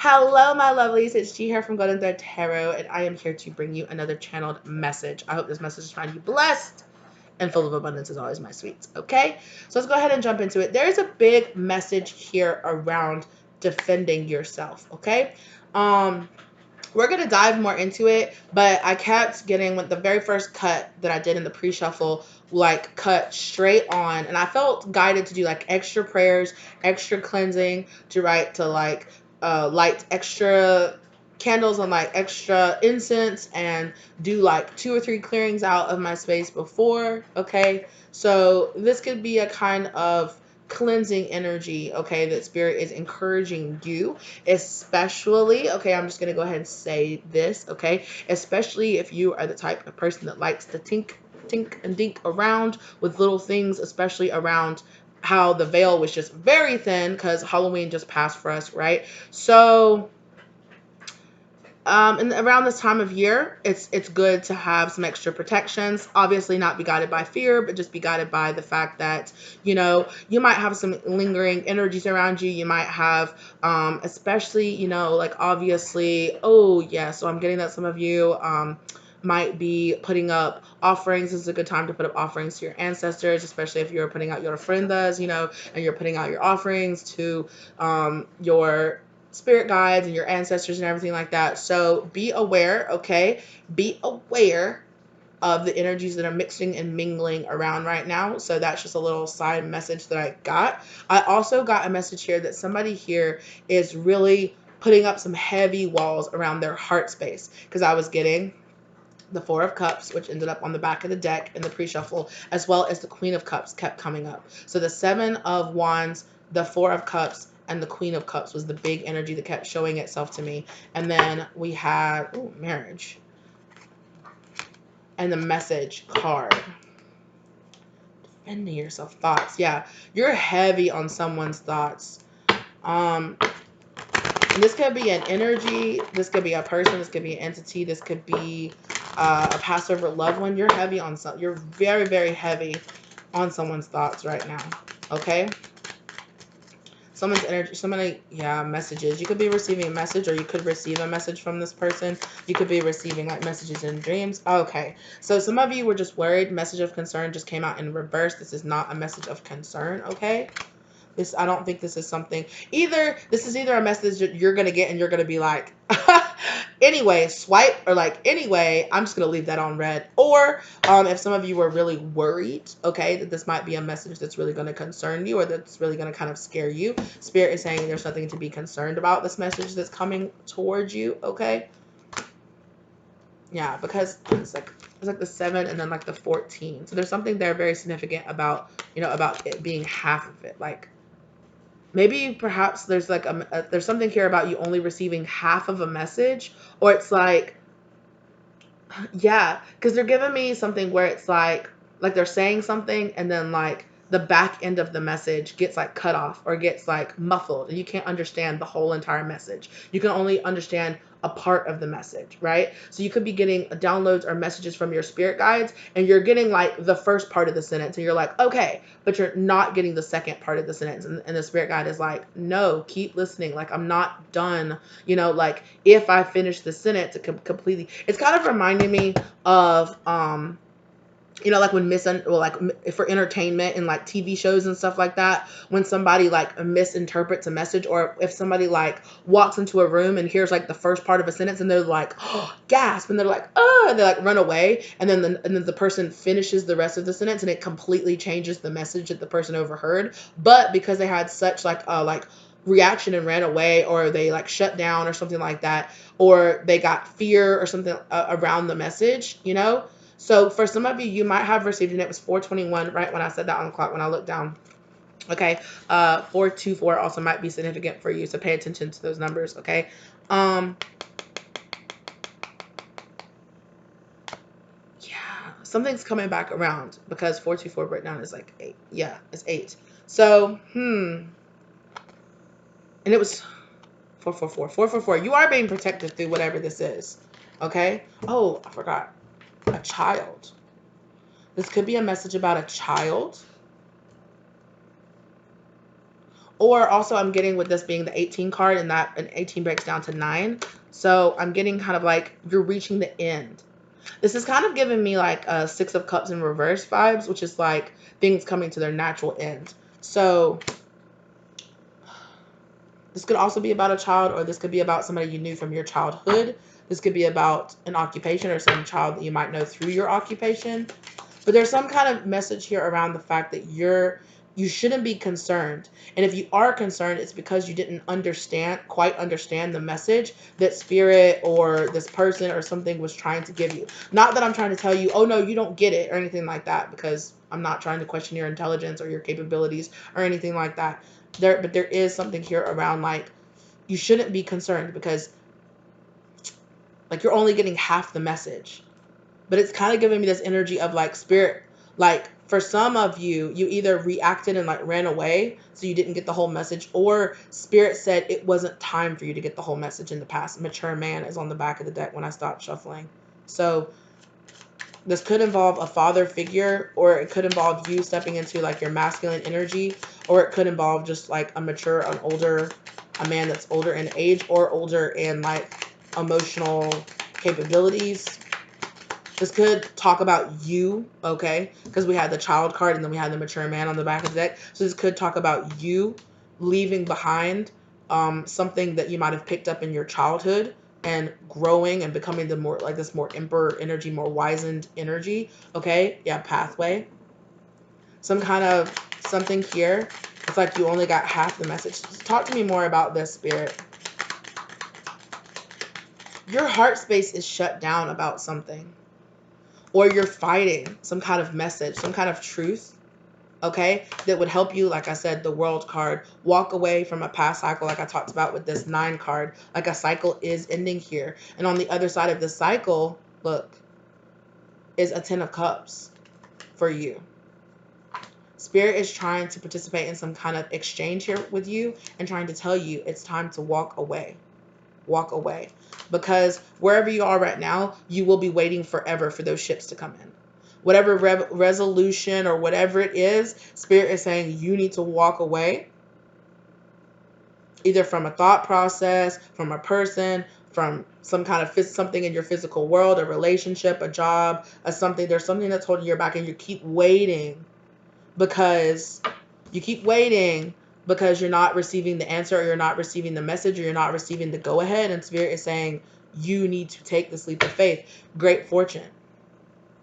Hello, my lovelies. It's G here from Golden Thread Tarot, and I am here to bring you another channeled message. I hope this message has found you blessed and full of abundance as always, my sweets. Okay? So let's go ahead and jump into it. There is a big message here around defending yourself. Okay? We're going to dive more into it, but I kept getting with the very first cut that I did in the pre-shuffle, like cut straight on, and I felt guided to do like extra prayers, extra cleansing, to write to like light extra candles and like extra incense and do like 2 or 3 clearings out of my space before. Okay, so this could be a kind of cleansing energy, okay, that spirit is encouraging you, especially, okay, I'm just going to go ahead and say this, okay, especially if you are the type of person that likes to tink and dink around with little things, especially around how the veil was just very thin because Halloween just passed for us, right? So and around this time of year, it's good to have some extra protections. Obviously, not be guided by fear, but just be guided by the fact that, you know, you might have some lingering energies around you. You might have, especially, you know, like obviously, oh yeah, so I'm getting that some of you might be putting up offerings. This is a good time to put up offerings to your ancestors, especially if you're putting out your ofrendas, you know, and you're putting out your offerings to your spirit guides and your ancestors and everything like that. So be aware, okay? Be aware of the energies that are mixing and mingling around right now. So that's just a little side message that I got. I also got a message here that somebody here is really putting up some heavy walls around their heart space, because I was getting the Four of Cups, which ended up on the back of the deck in the pre-shuffle, as well as the Queen of Cups kept coming up. So the Seven of Wands, the Four of Cups, and the Queen of Cups was the big energy that kept showing itself to me. And then we had marriage and the message card. Defending yourself. Thoughts. Yeah, you're heavy on someone's thoughts. And this could be an energy. This could be a person. This could be an entity. This could be a Passover loved one. You're heavy on some. You're very, very heavy on someone's thoughts right now. Okay. Someone's energy, somebody, yeah, messages. You could be receiving a message, or you could receive a message from this person. You could be receiving like messages in dreams. Okay. So some of you were just worried. Message of concern just came out in reverse. This is not a message of concern. Okay. This, I don't think this is something, this is either a message that you're going to get and you're going to be like, anyway, swipe, or like, anyway, I'm just going to leave that on red. Or if some of you were really worried, okay, that this might be a message that's really going to concern you, or that's really going to kind of scare you. Spirit is saying there's nothing to be concerned about this message that's coming towards you, okay? Yeah, because it's like the 7 and then like the 14. So there's something there very significant about, you know, about it being half of it. Like, maybe perhaps there's like there's something here about you only receiving half of a message, or it's like, yeah, because they're giving me something where it's like they're saying something and then like the back end of the message gets like cut off or gets like muffled, and you can't understand the whole entire message. You can only understand a part of the message, right? So you could be getting downloads or messages from your spirit guides, and you're getting like the first part of the sentence, and you're like, okay, but you're not getting the second part of the sentence. And the spirit guide is like, no, keep listening. Like, I'm not done. You know, like if I finish the sentence, it completely, it's kind of reminding me of, you know, like when for entertainment and like TV shows and stuff like that, when somebody like misinterprets a message, or if somebody like walks into a room and hears like the first part of a sentence and they're like, oh, gasp, and they're like, oh, and they like run away, and then the person finishes the rest of the sentence and it completely changes the message that the person overheard. But because they had such like reaction and ran away, or they like shut down or something like that, or they got fear or something around the message, you know. So for some of you, you might have received, and it was 421 right when I said that on the clock, when I looked down. Okay. 424 also might be significant for you, so pay attention to those numbers. Okay. Yeah, something's coming back around, because 424 written down is like 8. Yeah, it's 8. So and it was 444. You are being protected through whatever this is. Okay. Oh, I forgot. A child. This could be a message about a child, Or also I'm getting with this being the 18 card, and that an 18 breaks down to 9. So I'm getting kind of like you're reaching the end. This is kind of giving me like a 6 of Cups in reverse vibes, which is like things coming to their natural end. So this could also be about a child, or this could be about somebody you knew from your childhood. This could be about an occupation or some child that you might know through your occupation. But there's some kind of message here around the fact that you shouldn't be concerned. And if you are concerned, it's because you didn't quite understand the message that spirit or this person or something was trying to give you. Not that I'm trying to tell you, oh no, you don't get it or anything like that, because I'm not trying to question your intelligence or your capabilities or anything like that. But there is something here around like you shouldn't be concerned, because like you're only getting half the message. But it's kind of giving me this energy of like spirit, like for some of you, you either reacted and like ran away, so you didn't get the whole message, or spirit said it wasn't time for you to get the whole message in the past. Mature man is on the back of the deck when I stopped shuffling. So this could involve a father figure, or it could involve you stepping into like your masculine energy, or it could involve just like a man that's older in age or older in like emotional capabilities. This could talk about you, okay? Because we had the child card and then we had the mature man on the back of the deck. So this could talk about you leaving behind something that you might have picked up in your childhood and growing and becoming the more like this more emperor energy, more wizened energy, okay? Yeah, pathway. Some kind of something here. It's like you only got half the message. Talk to me more about this, spirit. Your heart space is shut down about something. Or you're fighting some kind of message, some kind of truth, okay, that would help you, like I said, the World card, walk away from a past cycle, like I talked about with this 9 card. Like a cycle is ending here. And on the other side of the cycle, look, is a 10 of Cups for you. Spirit is trying to participate in some kind of exchange here with you and trying to tell you it's time to walk away. Walk away. Because wherever you are right now, you will be waiting forever for those ships to come in. Whatever resolution or whatever it is, Spirit is saying you need to walk away. Either from a thought process, from a person, from some kind of something in your physical world, a relationship, a job, a something. There's something that's holding you back, and you keep waiting because you're not receiving the answer, or you're not receiving the message, or you're not receiving the go-ahead. And Spirit is saying you need to take this leap of faith. Great fortune,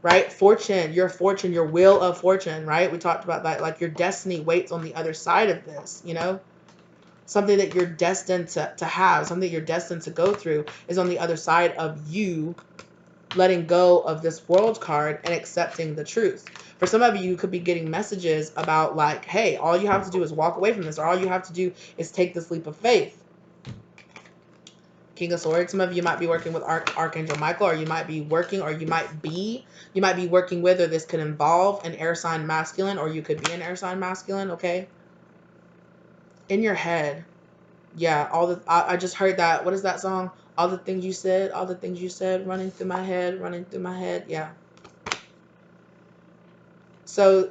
right? Fortune, your wheel of fortune, right? We talked about that. Like your destiny waits on the other side of this, you know? Something that you're destined to have, something you're destined to go through is on the other side of you letting go of this World card and accepting the truth. For some of you, you could be getting messages about like, hey, all you have to do is walk away from this, or all you have to do is take this leap of faith. King of Swords. Some of you might be working with Archangel Michael, or you might be working, or you might be working with, or this could involve an air sign masculine, or you could be an air sign masculine, okay? In your head. Yeah, I just heard that. What is that song? All the things you said, running through my head. Yeah. So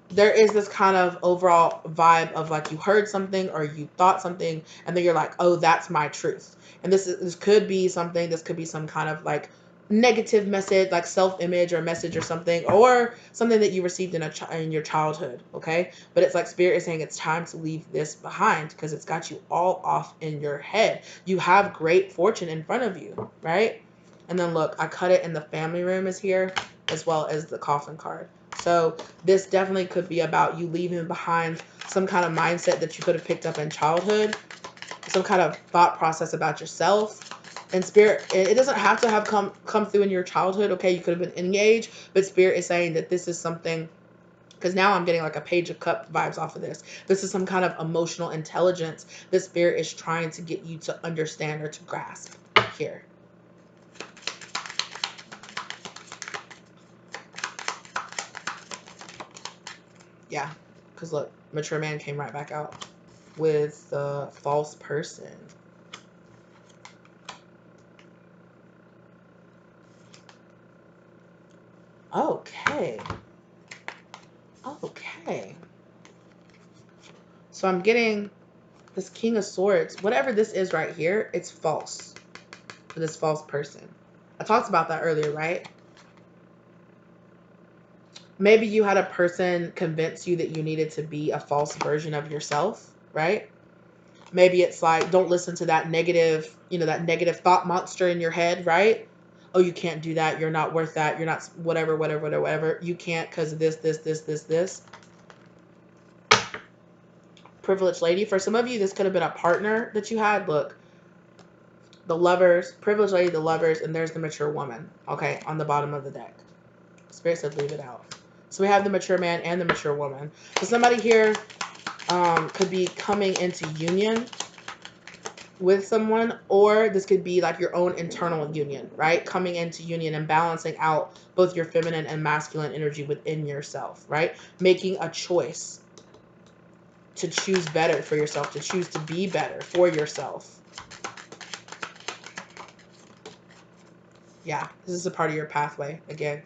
there is this kind of overall vibe of like you heard something or you thought something, and then you're like, oh, that's my truth. And this could be something. This could be some kind of like negative message, like self-image or message or something that you received in your childhood, okay? But it's like Spirit is saying it's time to leave this behind because it's got you all off in your head. You have great fortune in front of you, right? And then look, I cut it, and the family room is here as well as the coffin card. So this definitely could be about you leaving behind some kind of mindset that you could have picked up in childhood, some kind of thought process about yourself. And Spirit, it doesn't have to have come through in your childhood, okay? You could have been engaged, but Spirit is saying that this is something, because now I'm getting like a Page of Cups vibes off of this. This is some kind of emotional intelligence that Spirit is trying to get you to understand or to grasp here. Yeah, because look, Mature Man came right back out with the false person. Okay. Okay. So I'm getting this King of Swords. Whatever this is right here, it's false for this false person. I talked about that earlier, right? Maybe you had a person convince you that you needed to be a false version of yourself, right? Maybe it's like, don't listen to that negative, that negative thought monster in your head, right? Oh, you can't do that. You're not worth that. You're not whatever, whatever, whatever, whatever. You can't because of this, this, this, this, this. Privileged lady. For some of you, this could have been a partner that you had. Look, the lovers, privileged lady, the lovers, and there's the mature woman, okay, on the bottom of the deck. Spirit said leave it out. So we have the mature man and the mature woman. So somebody here could be coming into union with someone, or this could be like your own internal union, right? Coming into union and balancing out both your feminine and masculine energy within yourself, right? Making a choice to choose better for yourself, to choose to be better for yourself. Yeah, this is a part of your pathway. Again,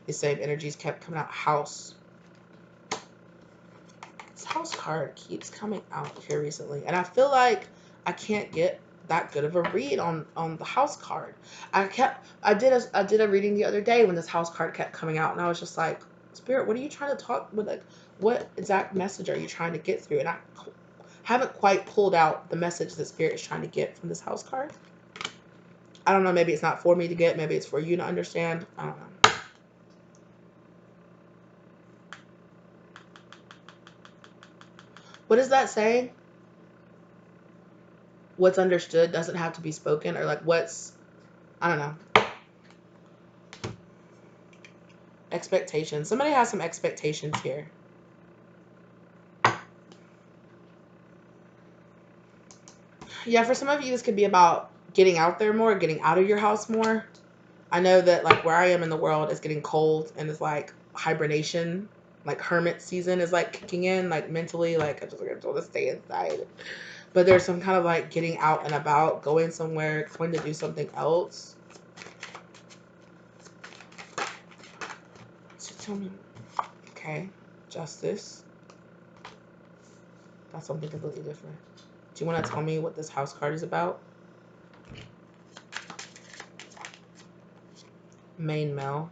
these same energies kept coming out. House. This house card keeps coming out here recently, and I feel like I can't get that good of a read on the house card. I did a reading the other day when this house card kept coming out, and I was just like, Spirit, what are you trying to talk with? Like, what exact message are you trying to get through? And I haven't quite pulled out the message that Spirit is trying to get from this house card. I don't know. Maybe it's not for me to get. Maybe it's for you to understand. I don't know. What does that say? What's understood doesn't have to be spoken, or like what's, I don't know. Expectations. Somebody has some expectations here. Yeah, for some of you, this could be about getting out there more, getting out of your house more. I know that like where I am in the world is getting cold, and it's like hibernation, like hermit season is like kicking in, like mentally, like I just want to stay inside. But there's some kind of like getting out and about, going somewhere, going to do something else. So tell me, okay, justice. That's something completely different. Do you want to tell me what this house card is about? Main male.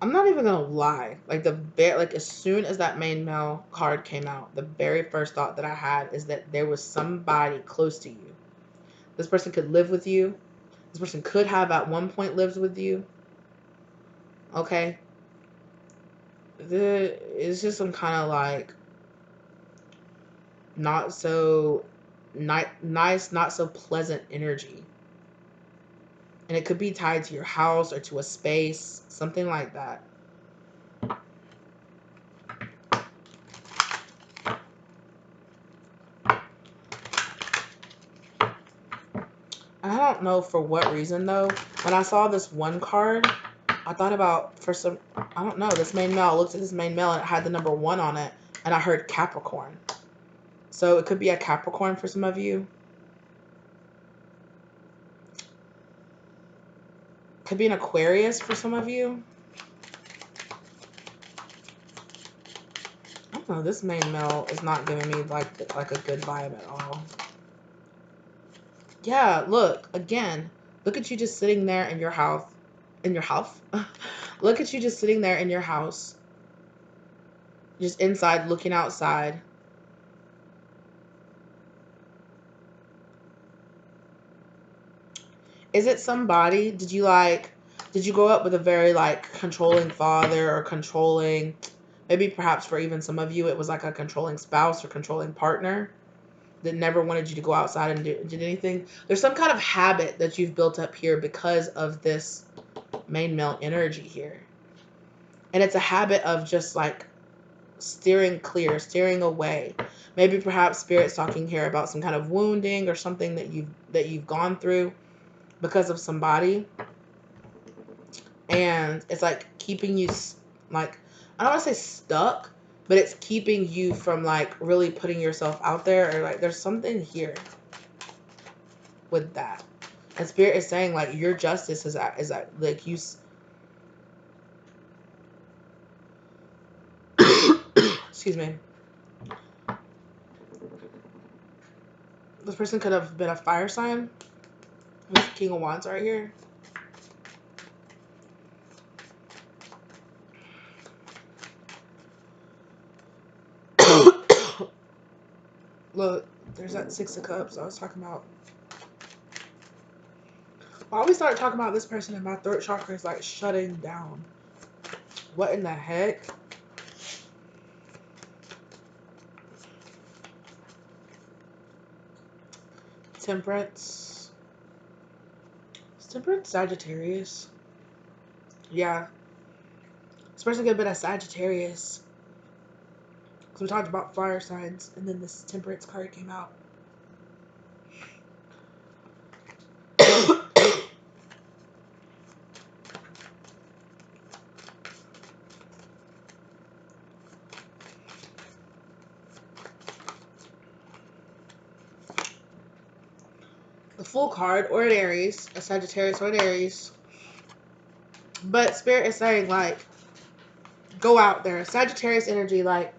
I'm not even gonna lie. Like as soon as that main male card came out, the very first thought that I had is that there was somebody close to you. This person could live with you. This person could have at one point lived with you. Okay. It's just some kind of like not so nice, not so pleasant energy. And it could be tied to your house or to a space, something like that. I don't know for what reason though. When I saw this one card, I thought about I don't know, this main male. I looked at this main male and it had the number 1 on it, and I heard Capricorn. So it could be a Capricorn for some of you. Could be an Aquarius for some of you. I don't know. This main male is not giving me like a good vibe at all. Yeah, look again. Look at you just sitting there in your house. In your house. Look at you just sitting there in your house. Just inside, looking outside. Is it somebody? Did you grow up with a very like controlling father or controlling, maybe perhaps for even some of you, it was like a controlling spouse or controlling partner that never wanted you to go outside and did anything? There's some kind of habit that you've built up here because of this main male energy here. And it's a habit of just like steering clear, steering away. Maybe perhaps Spirit's talking here about some kind of wounding or something that you've gone through because of somebody. And it's like keeping you like, I don't want to say stuck, but it's keeping you from like really putting yourself out there, or like there's something here with that. And Spirit is saying, like, your justice is like, you... Excuse me. This person could have been a fire sign. With King of Wands right here. Look, there's that Six of Cups I was talking about. I always start talking about this person and my throat chakra is like shutting down. What in the heck? Temperance. Is Temperance Sagittarius? Yeah. This person could have been a Sagittarius. Because we talked about fire signs and then this Temperance card came out. The Fool card, or an Aries, a Sagittarius or an Aries. But Spirit is saying, like, go out there. Sagittarius energy, like,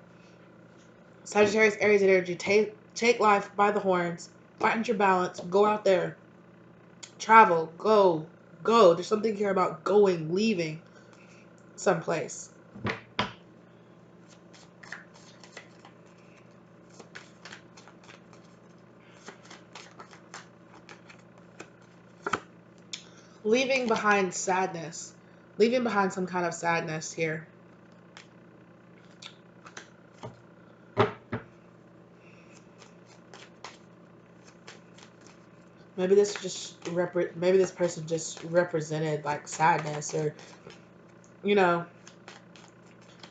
Sagittarius, Aries energy, take life by the horns, find your balance, go out there, travel, go. There's something here about going, leaving someplace. Leaving behind sadness. Leaving behind some kind of sadness here. Maybe this person just represented like sadness, or you know,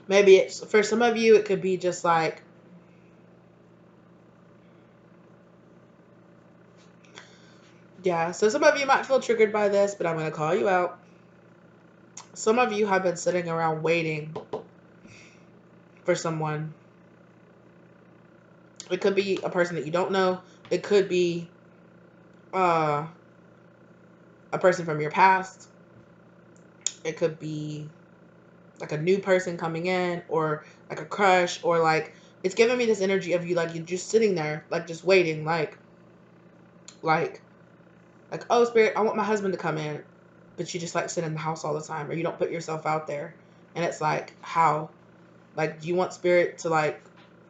maybe it's, for some of you it could be just like, yeah, so some of you might feel triggered by this, but I'm going to call you out. Some of you have been sitting around waiting for someone. It could be a person that you don't know. It could be a person from your past. It could be like a new person coming in, or like a crush, or like, it's giving me this energy of you, like, you're just sitting there, like, just waiting, like, oh, Spirit, I want my husband to come in, but you just, like, sit in the house all the time, or you don't put yourself out there, and it's like, how? Like, do you want Spirit to, like,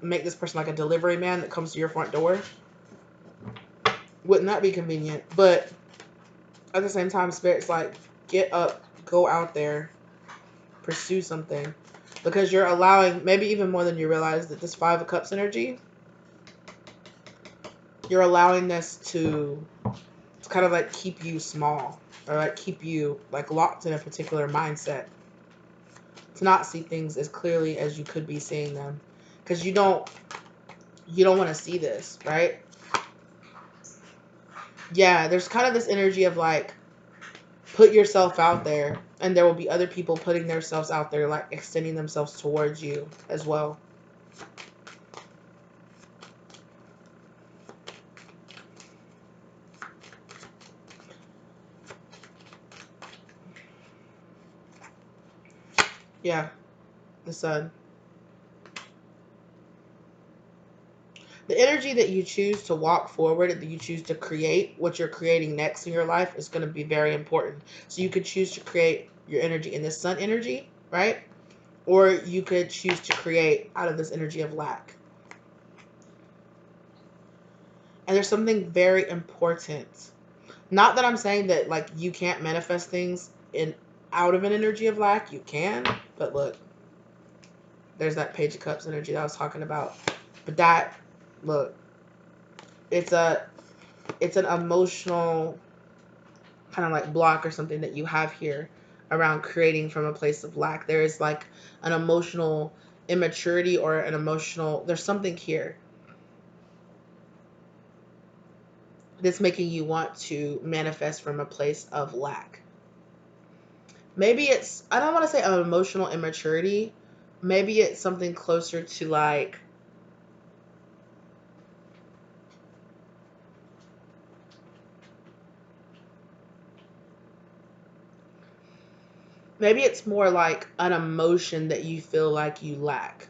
make this person like a delivery man that comes to your front door? Wouldn't that be convenient? But at the same time, Spirit's like, get up, go out there, pursue something. Because you're allowing, maybe even more than you realize, that this Five of Cups energy, you're allowing this to kind of like keep you small, or like keep you like locked in a particular mindset, to not see things as clearly as you could be seeing them, because you don't want to see this, right? Yeah, there's kind of this energy of like, put yourself out there, and there will be other people putting themselves out there, like extending themselves towards you as well. Yeah, the Sun. The energy that you choose to walk forward, that you choose to create what you're creating next in your life, is going to be very important. So you could choose to create your energy in this Sun energy, right? Or you could choose to create out of this energy of lack. And there's something very important. Not that I'm saying that like you can't manifest things in out of an energy of lack. You can, but look, there's that Page of Cups energy that I was talking about. But that, look, it's an emotional kind of like block or something that you have here around creating from a place of lack. There is like an emotional immaturity, or an emotional, there's something here that's making you want to manifest from a place of lack. Maybe it's, I don't want to say an emotional immaturity. Maybe it's something closer to like, maybe it's more like an emotion that you feel like you lack.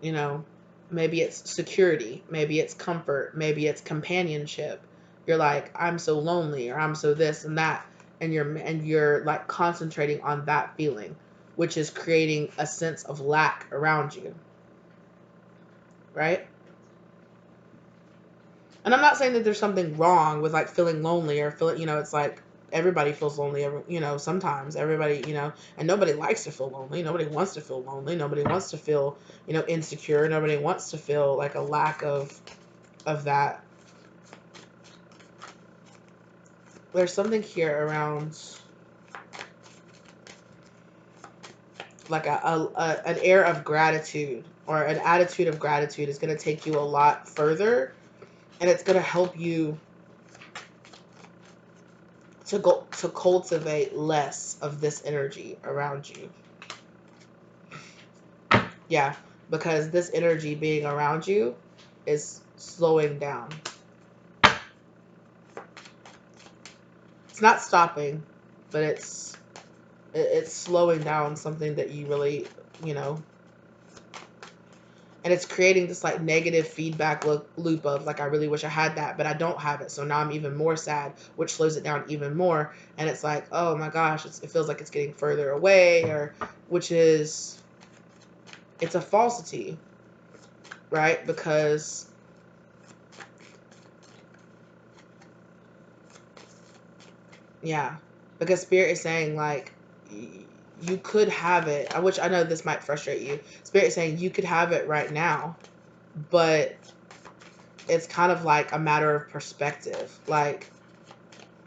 You know, maybe it's security, maybe it's comfort, maybe it's companionship. You're like, I'm so lonely, or I'm so this and that, and you're like concentrating on that feeling, which is creating a sense of lack around you, right? And I'm not saying that there's something wrong with like feeling lonely or feeling, it's like everybody feels lonely, sometimes everybody, and nobody likes to feel lonely. Nobody wants to feel lonely. Nobody wants to feel, insecure. Nobody wants to feel like a lack of that. There's something here around like an air of gratitude or an attitude of gratitude is going to take you a lot further, and it's going to help you to cultivate less of this energy around you. Yeah, because this energy being around you is slowing down. It's not stopping, but it's slowing down something that you really, you know, and it's creating this like negative feedback loop of like, I really wish I had that, but I don't have it, so now I'm even more sad, which slows it down even more. And it's like, oh my gosh, it feels like it's getting further away, or which is, it's a falsity, right? Because yeah, because spirit is saying like, you could have it, which I know this might frustrate you. Spirit is saying you could have it right now, but it's kind of like a matter of perspective. Like,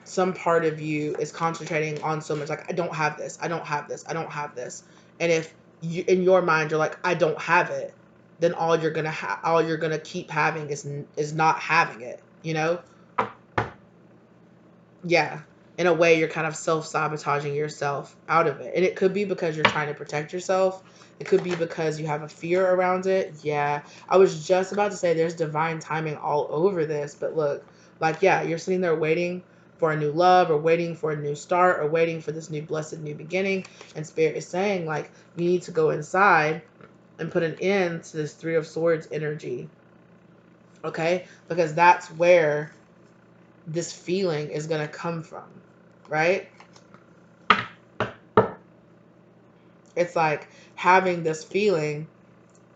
some part of you is concentrating on so much, like, I don't have this, I don't have this, I don't have this. And if you, in your mind, you're like, I don't have it, then all you're gonna keep having is not having it, Yeah. In a way, you're kind of self-sabotaging yourself out of it. And it could be because you're trying to protect yourself. It could be because you have a fear around it. Yeah. I was just about to say there's divine timing all over this. But look, like, yeah, you're sitting there waiting for a new love, or waiting for a new start, or waiting for this new blessed new beginning. And Spirit is saying, like, you need to go inside and put an end to this Three of Swords energy. Okay? Because that's where this feeling is going to come from, right? It's like having this feeling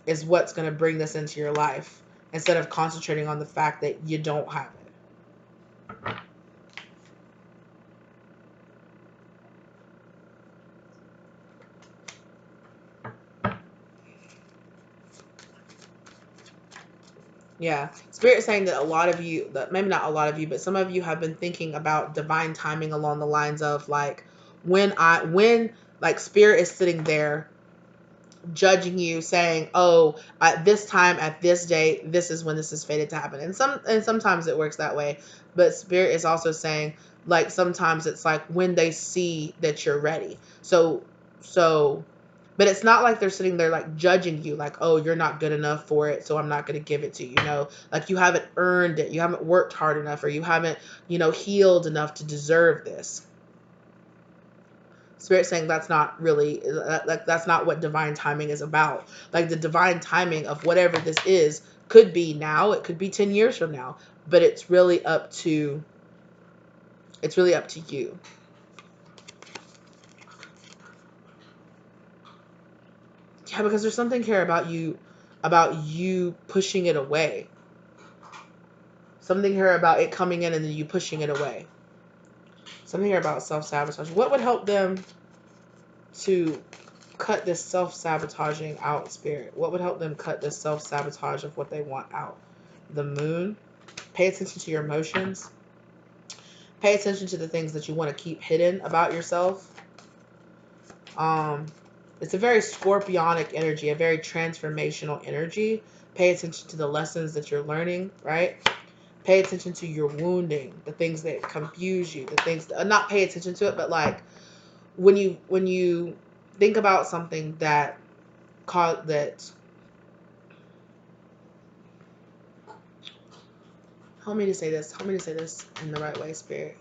is what's going to bring this into your life, instead of concentrating on the fact that you don't have it. Yeah. Spirit is saying that a lot of you, that maybe not a lot of you, but some of you have been thinking about divine timing along the lines of like, when like Spirit is sitting there judging you, saying, oh, at this time, at this date, this is when this is fated to happen. And sometimes it works that way. But Spirit is also saying, like, sometimes it's like when they see that you're ready. So but it's not like they're sitting there like judging you, like, oh, you're not good enough for it, so I'm not going to give it to you. Like, you haven't earned it, you haven't worked hard enough, or you haven't, healed enough to deserve this. Spirit saying that's not really, like, that's not what divine timing is about. Like, the divine timing of whatever this is could be now, it could be 10 years from now, but it's really up to you. Yeah, because there's something here about you pushing it away. Something here about it coming in and then you pushing it away. Something here about self-sabotage. What would help them to cut this self-sabotaging out, Spirit? What would help them cut this self-sabotage of what they want out? The Moon. Pay attention to your emotions. Pay attention to the things that you want to keep hidden about yourself. It's a very scorpionic energy, a very transformational energy. Pay attention to the lessons that you're learning, right? Pay attention to your wounding, the things that confuse you, the things that, not pay attention to it, but like, when you think about something that help me to say this in the right way, Spirit.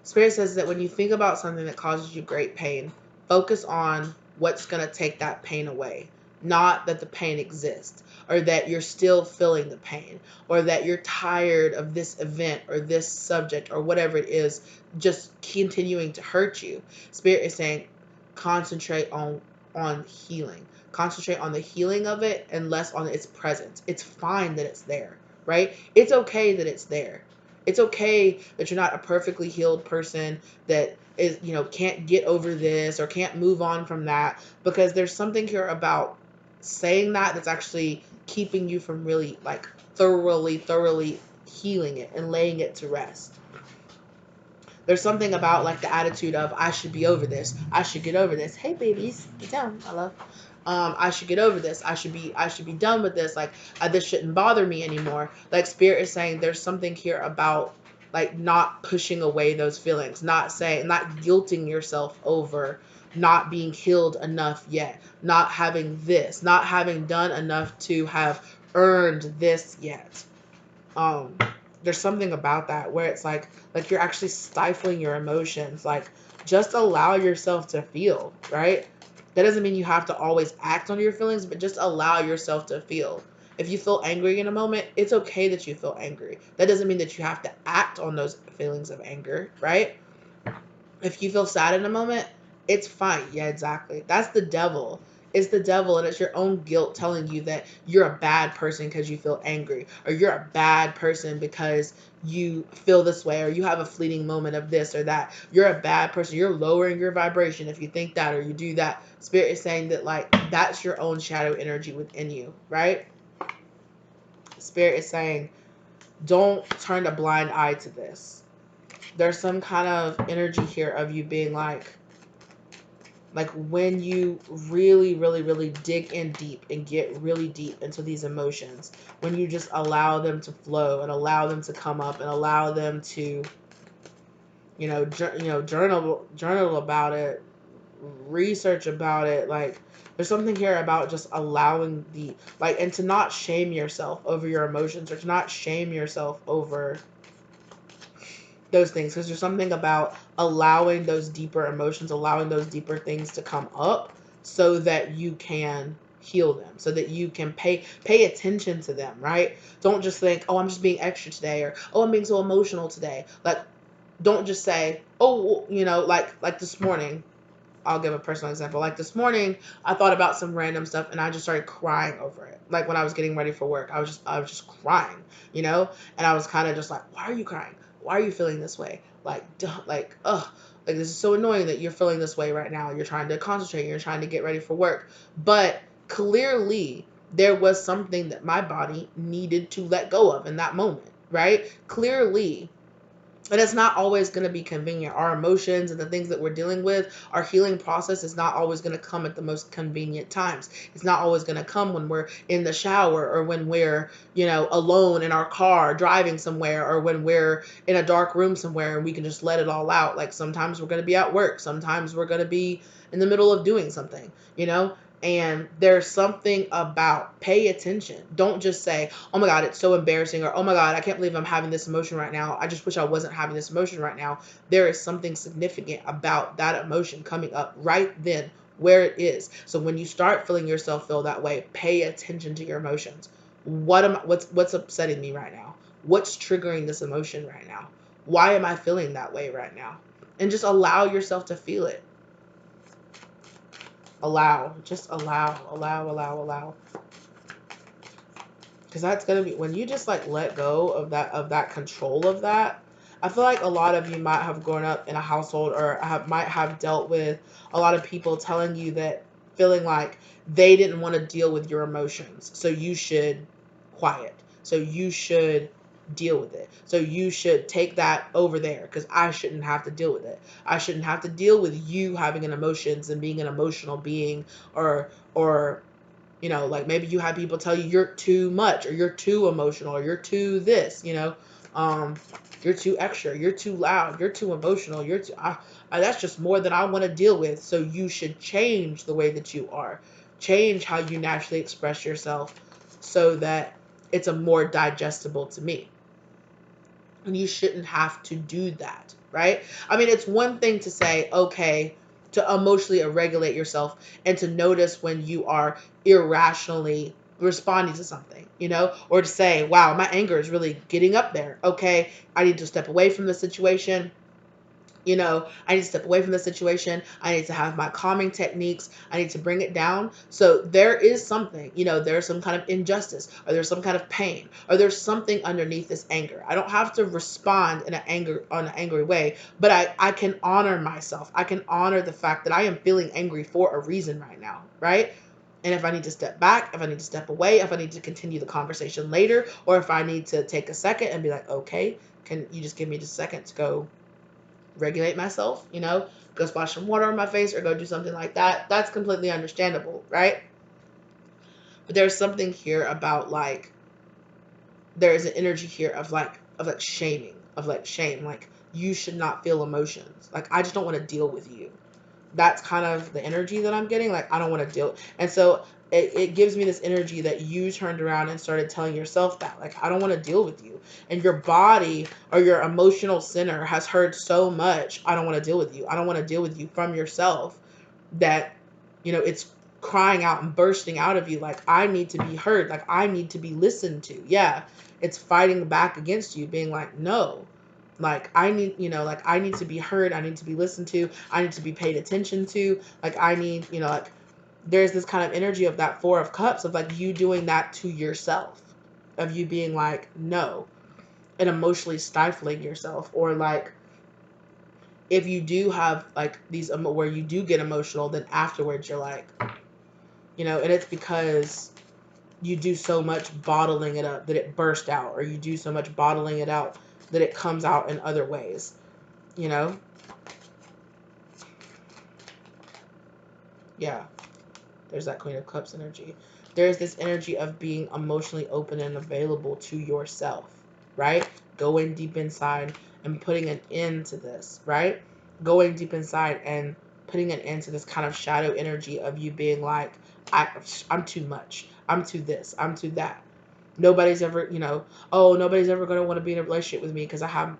Spirit says that when you think about something that causes you great pain, focus on what's going to take that pain away. Not that the pain exists, or that you're still feeling the pain, or that you're tired of this event or this subject or whatever it is just continuing to hurt you. Spirit is saying concentrate on healing. Concentrate on the healing of it and less on its presence. It's fine that it's there, right? It's okay that it's there. It's okay that you're not a perfectly healed person that is, can't get over this or can't move on from that, because there's something here about saying that's actually keeping you from really like thoroughly healing it and laying it to rest. There's something about like the attitude of I should be over this. I should get over this. Hey babies, get down. I love. I should get over this. I should be done with this. Like this shouldn't bother me anymore. Like Spirit is saying there's something here about like not pushing away those feelings, not guilting yourself over not being healed enough yet, not having this, not having done enough to have earned this yet. um there's something about that where it's like you're actually stifling your emotions. Like just allow yourself to feel, right? That doesn't mean you have to always act on your feelings, but just allow yourself to feel. If you feel angry in a moment, it's okay that you feel angry. That doesn't mean that you have to act on those feelings of anger, right? If you feel sad in a moment, it's fine. Yeah, exactly. That's the devil. It's the devil, and it's your own guilt telling you that you're a bad person because you feel angry, or you're a bad person because you feel this way, or you have a fleeting moment of this or that. You're a bad person. You're lowering your vibration if you think that or you do that. Spirit is saying that like that's your own shadow energy within you, right? Spirit is saying don't turn a blind eye to this. There's some kind of energy here of you being like when you really dig in deep and get really deep into these emotions, when you just allow them to flow and allow them to come up and allow them to journal about it, research about it. Like there's something here about just allowing the and to not shame yourself over your emotions, or to not shame yourself over those things, because there's something about allowing those deeper emotions, allowing those deeper things to come up so that you can heal them, so that you can pay attention to them, right? Don't just think, oh, I'm just being extra today, or oh, I'm being so emotional today. Like don't just say, oh, like this morning. I'll give a personal example. Like this morning, I thought about some random stuff and I just started crying over it. Like when I was getting ready for work, I was just crying, and I was kind of just like, why are you crying? Why are you feeling this way? Ugh, like this is so annoying that you're feeling this way right now. You're trying to concentrate. You're trying to get ready for work, but clearly there was something that my body needed to let go of in that moment, right? Clearly, and it's not always going to be convenient. Our emotions and the things that we're dealing with, our healing process is not always going to come at the most convenient times. It's not always going to come when we're in the shower, or when we're, alone in our car driving somewhere, or when we're in a dark room somewhere and we can just let it all out. Like sometimes we're going to be at work. Sometimes we're going to be in the middle of doing something, and there's something about pay attention. Don't just say, oh my God, it's so embarrassing, or oh my God, I can't believe I'm having this emotion right now. I just wish I wasn't having this emotion right now. There is something significant about that emotion coming up right then where it is. So when you start feeling yourself feel that way, pay attention to your emotions. What's upsetting me right now? What's triggering this emotion right now? Why am I feeling that way right now? And just allow yourself to feel it. Just allow. Because that's going to be when you just like let go of that control of that. I feel like a lot of you might have grown up in a household, or might have dealt with a lot of people telling you that, feeling like they didn't want to deal with your emotions, so you should quiet, so you should deal with it, so you should take that over there, because I shouldn't have to deal with it. I shouldn't have to deal with you having an emotions and being an emotional being, or like maybe you had people tell you you're too much, or you're too emotional, or you're too this, you're too extra, you're too loud, you're too emotional, that's just more than I want to deal with. So you should change the way that you are, change how you naturally express yourself, so that it's a more digestible to me. And you shouldn't have to do that, right? I mean, it's one thing to say, okay, to emotionally regulate yourself and to notice when you are irrationally responding to something, or to say, wow, my anger is really getting up there. Okay, I need to step away from the situation. I need to step away from the situation. I need to have my calming techniques. I need to bring it down. So there is something, there's some kind of injustice, or there's some kind of pain, or there's something underneath this anger. I don't have to respond in an angry way, but I can honor myself. I can honor the fact that I am feeling angry for a reason right now, right? And if I need to step back, if I need to step away, if I need to continue the conversation later, or if I need to take a second and be like, okay, can you just give me just a second to go regulate myself, go splash some water on my face or go do something like that. That's completely understandable, right? But there's something here about like, there is an energy here of like shaming, of like shame, like you should not feel emotions. Like, I just don't want to deal with you. That's kind of the energy that I'm getting. Like, I don't want to deal. And so it gives me this energy that you turned around and started telling yourself that, like, I don't want to deal with you. And your body or your emotional center has heard so much, I don't want to deal with you. I don't want to deal with you, from yourself, that, it's crying out and bursting out of you. Like, I need to be heard. Like, I need to be listened to. Yeah. It's fighting back against you, being like, no, like, I need, like, I need to be heard. I need to be listened to. I need to be paid attention to. Like, I need, like, there's this kind of energy of that Four of Cups, of like you doing that to yourself, of you being like, no, and emotionally stifling yourself. Or like, if you do have like these, where you do get emotional, then afterwards you're like, and it's because you do so much bottling it up that it burst out, or you do so much bottling it out that it comes out in other ways, Yeah, there's that Queen of Cups energy. There's this energy of being emotionally open and available to yourself, right? Going deep inside and putting an end to this, right? Going deep inside and putting an end to this kind of shadow energy of you being like, I'm too much. I'm too this. I'm too that. Nobody's ever, nobody's ever going to want to be in a relationship with me because I have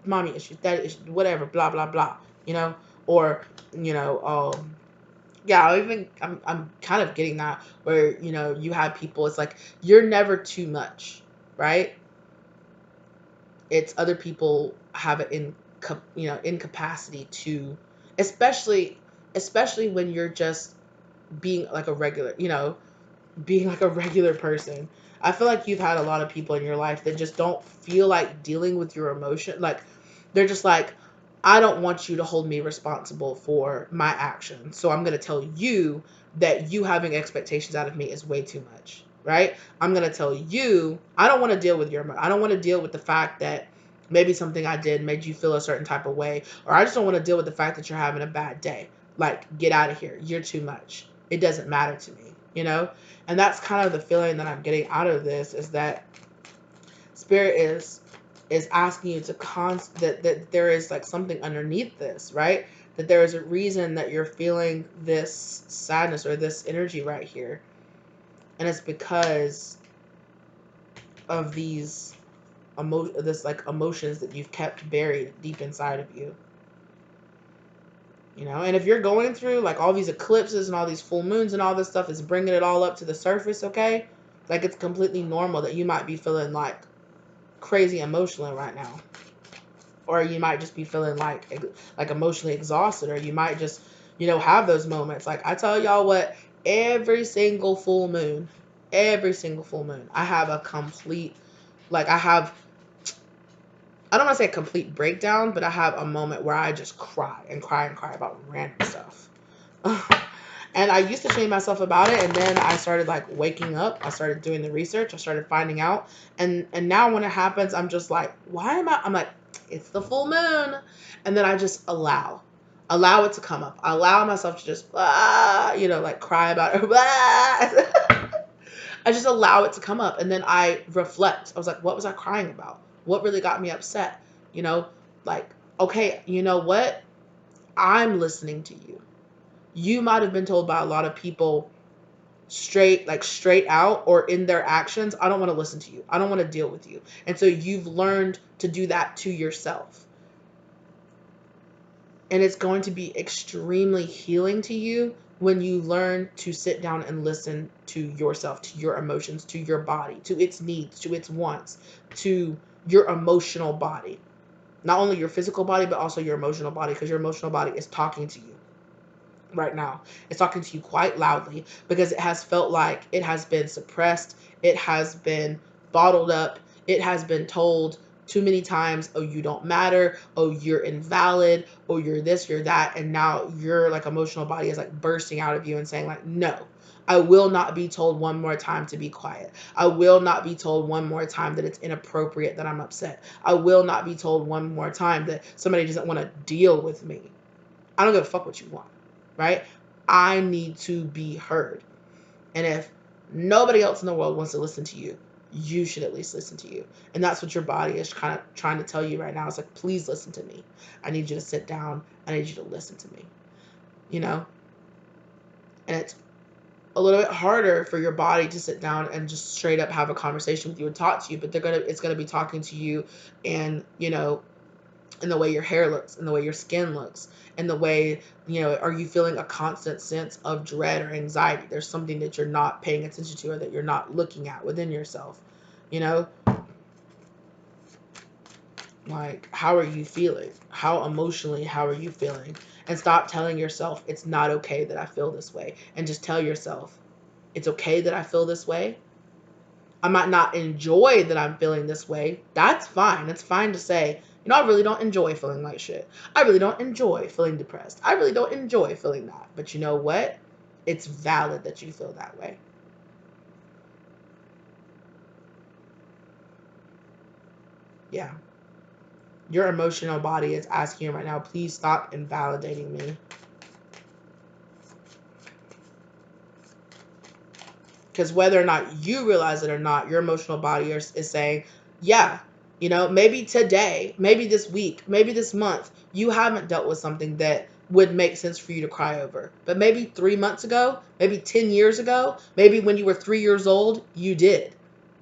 mommy issues, that issue, whatever, blah, blah, blah, or, yeah, I'm kind of getting that, where, you have people, it's like, you're never too much, right? It's other people have it incapacity to, especially, when you're just being like a regular, being like a regular person. I feel like you've had a lot of people in your life that just don't feel like dealing with your emotion. Like, they're just like, I don't want you to hold me responsible for my actions. So I'm going to tell you that you having expectations out of me is way too much, right? I'm going to tell you, I don't want to deal with I don't want to deal with the fact that maybe something I did made you feel a certain type of way, or I just don't want to deal with the fact that you're having a bad day. Like, get out of here. You're too much. It doesn't matter to me, And that's kind of the feeling that I'm getting out of this, is that Spirit is asking you to that there is like something underneath this, right? That there is a reason that you're feeling this sadness or this energy right here. And it's because of these emotions that you've kept buried deep inside of you. And if you're going through like all these eclipses and all these full moons and all this stuff is bringing it all up to the surface, okay? Like, it's completely normal that you might be feeling like crazy emotional right now. Or you might just be feeling like emotionally exhausted, or you might just, have those moments. Like, I tell y'all what, every single full moon, I have a complete, like, I don't want to say a complete breakdown, but I have a moment where I just cry and cry and cry about random stuff. And I used to shame myself about it, and then I started like waking up. I started doing the research. I started finding out, and now when it happens, I'm just like, why am I? I'm like, it's the full moon, and then I just allow it to come up. I allow myself to just like cry about it. I just allow it to come up, and then I reflect. I was like, what was I crying about? What really got me upset? Like, okay, you know what? I'm listening to you. You might have been told by a lot of people straight out or in their actions, I don't want to listen to you. I don't want to deal with you. And so you've learned to do that to yourself. And it's going to be extremely healing to you when you learn to sit down and listen to yourself, to your emotions, to your body, to its needs, to its wants, to your emotional body. Not only your physical body, but also your emotional body, because your emotional body is talking to you right now. It's talking to you quite loudly because it has felt like it has been suppressed, it has been bottled up, it has been told too many times, oh, you don't matter, oh, you're invalid, oh, you're this, you're that, and now your like emotional body is like bursting out of you and saying like, no, I will not be told one more time to be quiet. I will not be told one more time that it's inappropriate that I'm upset. I will not be told one more time that somebody doesn't want to deal with me. I don't give a fuck what you want, right? I need to be heard. And if nobody else in the world wants to listen to you, you should at least listen to you. And that's what your body is kind of trying to tell you right now. It's like, please listen to me. I need you to sit down. I need you to listen to me, you know? And it's a little bit harder for your body to sit down and just straight up have a conversation with you and talk to you, but it's gonna be talking to you and, you know, in the way your hair looks, in the way your skin looks, in the way, you know, are you feeling a constant sense of dread or anxiety? There's something that you're not paying attention to or that you're not looking at within yourself, you know? Like, how are you feeling? How emotionally, how are you feeling? And stop telling yourself it's not okay that I feel this way. And just tell yourself it's okay that I feel this way. I might not enjoy that I'm feeling this way. That's fine. It's fine to say, you know, I really don't enjoy feeling like shit. I really don't enjoy feeling depressed. I really don't enjoy feeling that. But you know what? It's valid that you feel that way. Yeah. Your emotional body is asking you right now, please stop invalidating me. Because whether or not you realize it or not, your emotional body is saying, yeah, you know, maybe today, maybe this week, maybe this month, you haven't dealt with something that would make sense for you to cry over. But maybe 3 months ago, maybe 10 years ago, maybe when you were 3 years old, you did,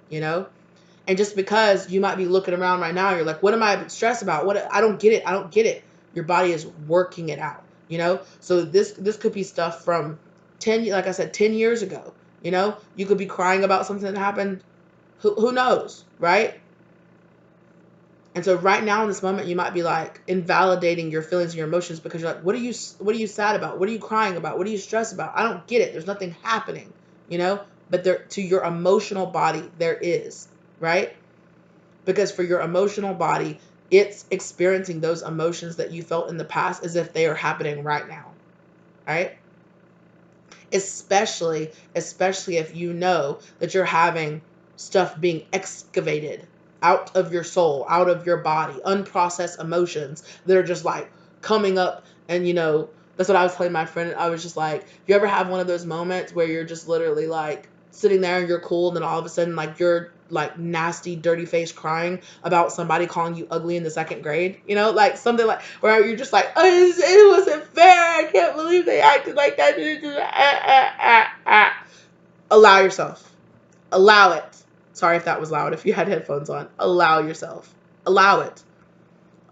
you know? And just because you might be looking around right now, you're like, what am I stressed about? I don't get it. I don't get it. Your body is working it out, you know? So this could be stuff from 10, like I said, 10 years ago, you know? You could be crying about something that happened. Who knows, right? And so right now in this moment, you might be like invalidating your feelings and your emotions because you're like, what are you sad about? What are you crying about? What are you stressed about? I don't get it. There's nothing happening, you know? But there, to your emotional body, there is, right? Because for your emotional body, it's experiencing those emotions that you felt in the past as if they are happening right now, right? Especially if you know that you're having stuff being excavated out of your soul, out of your body, unprocessed emotions that are just like coming up. And you know, that's what I was telling my friend. I was just like, you ever have one of those moments where you're just literally like sitting there and you're cool, and then all of a sudden like you're like nasty dirty face crying about somebody calling you ugly in the second grade, you know, like something like where you're just like, oh, it wasn't fair, I can't believe they acted like that. Allow yourself, allow it. Sorry if that was loud. If you had headphones on, allow yourself, allow it,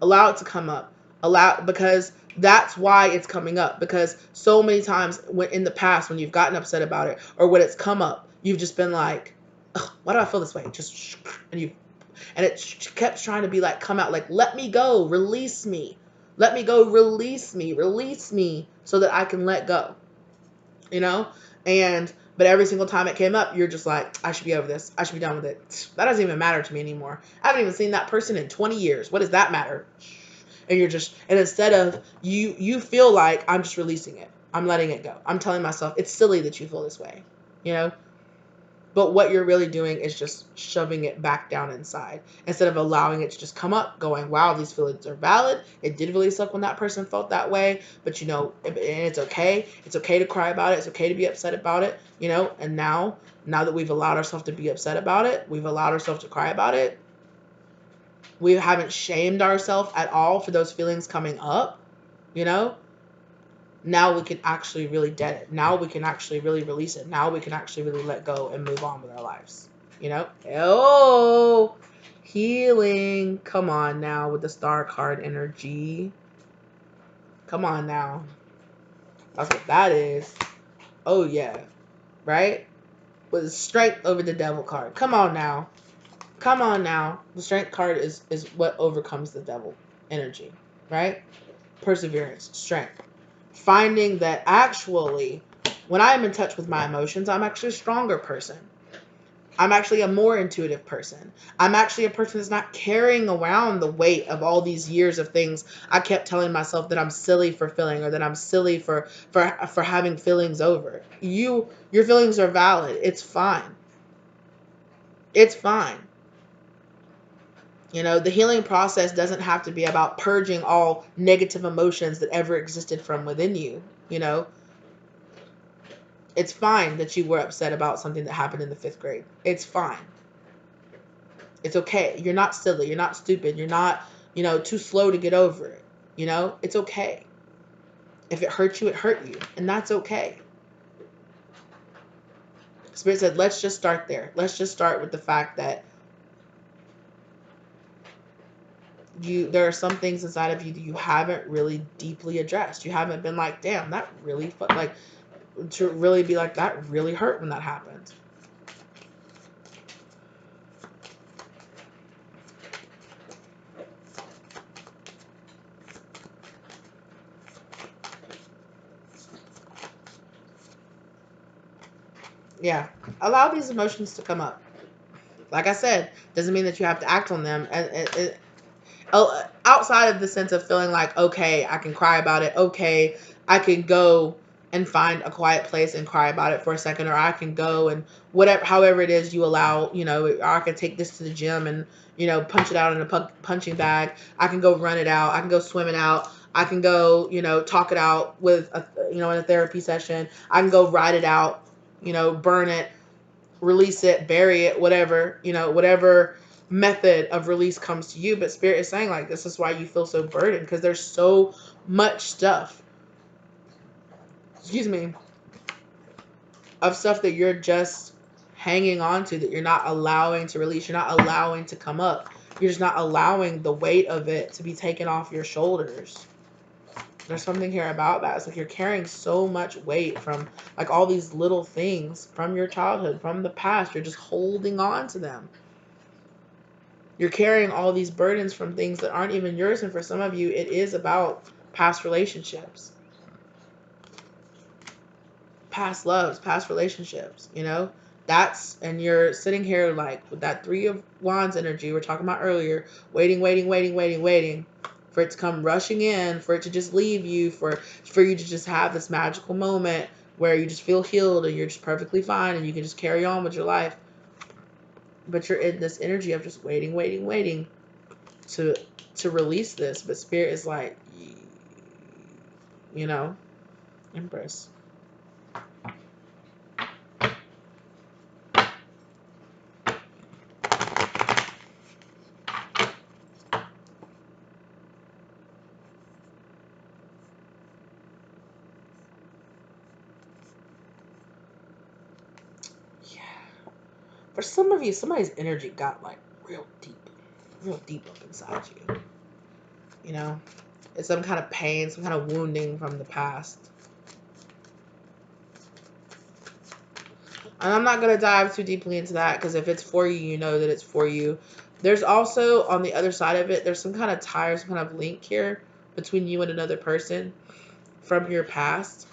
allow it to come up, allow, because that's why it's coming up. Because so many times when in the past when you've gotten upset about it or when it's come up, you've just been like, why do I feel this way? Just and it kept trying to be like, come out, like, let me go, release me, let me go, release me so that I can let go, you know? And but every single time it came up, you're just like, I should be over this, I should be done with it. That doesn't even matter to me anymore. I haven't even seen that person in 20 years. What does that matter? And you're just, and instead of you feel like, I'm just releasing it, I'm letting it go, I'm telling myself it's silly that you feel this way, you know? But what you're really doing is just shoving it back down inside instead of allowing it to just come up, going, wow, these feelings are valid. It did really suck when that person felt that way. But, you know, and it's okay. It's okay to cry about it. It's okay to be upset about it, you know. And now that we've allowed ourselves to be upset about it, we've allowed ourselves to cry about it, we haven't shamed ourselves at all for those feelings coming up, you know. Now we can actually really dead it. Now we can actually really release it. Now we can actually really let go and move on with our lives. You know? Oh, healing. Come on now with the star card energy. Come on now. That's what that is. Oh, yeah. Right? With strength over the devil card. Come on now. Come on now. The strength card is what overcomes the devil energy. Right? Perseverance. Strength. Finding that actually, when I am in touch with my emotions, I'm actually a stronger person. I'm actually a more intuitive person. I'm actually a person that's not carrying around the weight of all these years of things I kept telling myself that I'm silly for feeling, or that I'm silly for having feelings over. Your feelings are valid. It's fine. It's fine. You know, the healing process doesn't have to be about purging all negative emotions that ever existed from within you. You know, it's fine that you were upset about something that happened in the 5th grade. It's fine. It's okay. You're not silly. You're not stupid. You're not, too slow to get over it. It's okay. If it hurt you, it hurt you. And that's okay. Spirit said, let's just start there. Let's just start with the fact that there are some things inside of you that you haven't really deeply addressed. You haven't been like, damn, that really, to really be like, that really hurt when that happened. Yeah. Allow these emotions to come up. Like I said, doesn't mean that you have to act on them. And outside of the sense of feeling like, okay, I can cry about it. Okay, I can go and find a quiet place and cry about it for a second, or I can go and whatever, however it is you allow, or I can take this to the gym and, punch it out in a punching bag. I can go run it out. I can go swim it out. I can go, talk it out with, in a therapy session. I can go write it out, burn it, release it, bury it, whatever, whatever method of release comes to you. But Spirit is saying, like, this is why you feel so burdened, because there's so much stuff, of stuff that you're just hanging on to, that you're not allowing to release. You're not allowing to come up. You're just not allowing the weight of it to be taken off your shoulders. There's something here about that. It's like you're carrying so much weight from, like, all these little things from your childhood, from the past. You're just holding on to them. You're carrying all these burdens from things that aren't even yours. And for some of you, it is about past relationships, past loves, past relationships, and you're sitting here like with that 3 of Wands energy we were talking about earlier, waiting for it to come rushing in, for it to just leave you, for you to just have this magical moment where you just feel healed and you're just perfectly fine and you can just carry on with your life. But you're in this energy of just waiting to release this. But Spirit is like, Empress. Yeah. For some of you, somebody's energy got like real deep up inside you. It's some kind of pain, some kind of wounding from the past. And I'm not going to dive too deeply into that, because if it's for you, you know that it's for you. There's also, on the other side of it, there's some kind of tie or some kind of link here between you and another person from your past.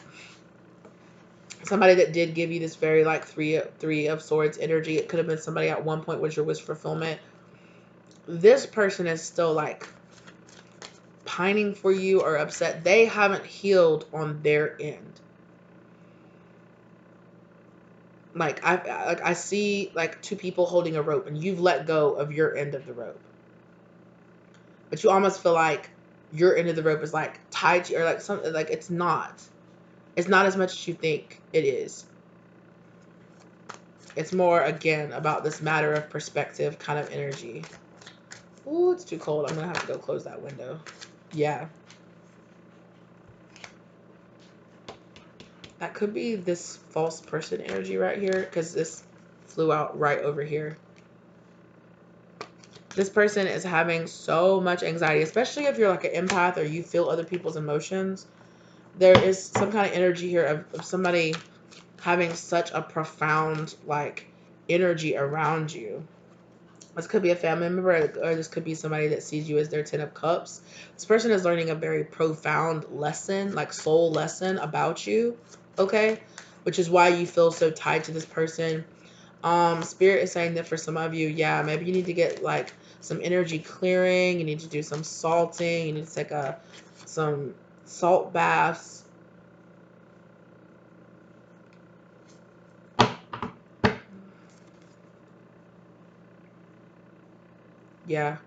Somebody that did give you this very like three of swords energy. It could have been somebody at one point was your wish fulfillment. This person is still like pining for you or upset. They haven't healed on their end. Like I see like 2 people holding a rope, and you've let go of your end of the rope, but you almost feel like your end of the rope is like tied to you, or like something. Like it's not as much as you think it is. It's more, again, about this matter of perspective kind of energy. Ooh, it's too cold. I'm gonna have to go close that window. Yeah. That could be this false person energy right here, because this flew out right over here. This person is having so much anxiety, especially if you're like an empath or you feel other people's emotions. There is some kind of energy here of somebody having such a profound like energy around you. This could be a family member, or this could be somebody that sees you as their 10 of cups. This person is learning a very profound lesson, like soul lesson about you, okay? Which is why you feel so tied to this person. Spirit is saying that for some of you, yeah, maybe you need to get like some energy clearing. You need to do some salting. You need to take some salt baths. Yeah.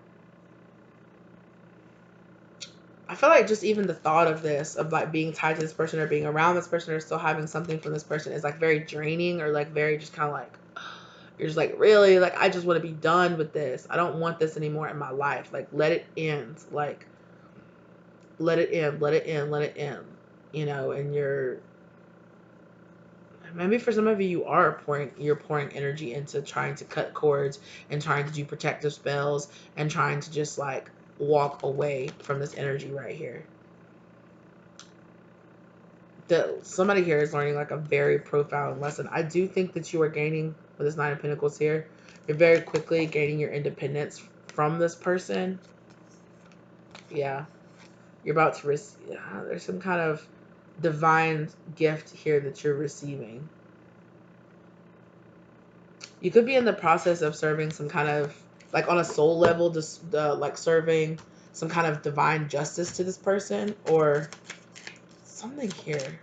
I feel like just even the thought of this, of like being tied to this person or being around this person or still having something from this person is like very draining, or like very just kind of like, you're just like, really? Like, I just want to be done with this. I don't want this anymore in my life. Like, let it end. Like, let it end, let it end, let it end. You know, and maybe for some of you, you're pouring energy into trying to cut cords and trying to do protective spells and trying to just like walk away from this energy right here. That somebody here is learning like a very profound lesson. I do think that you are gaining with this 9 of Pentacles here. You're very quickly gaining your independence from this person. Yeah. You're about to receive, yeah, there's some kind of divine gift here that you're receiving. You could be in the process of serving some kind of, like on a soul level, just like serving some kind of divine justice to this person or something here.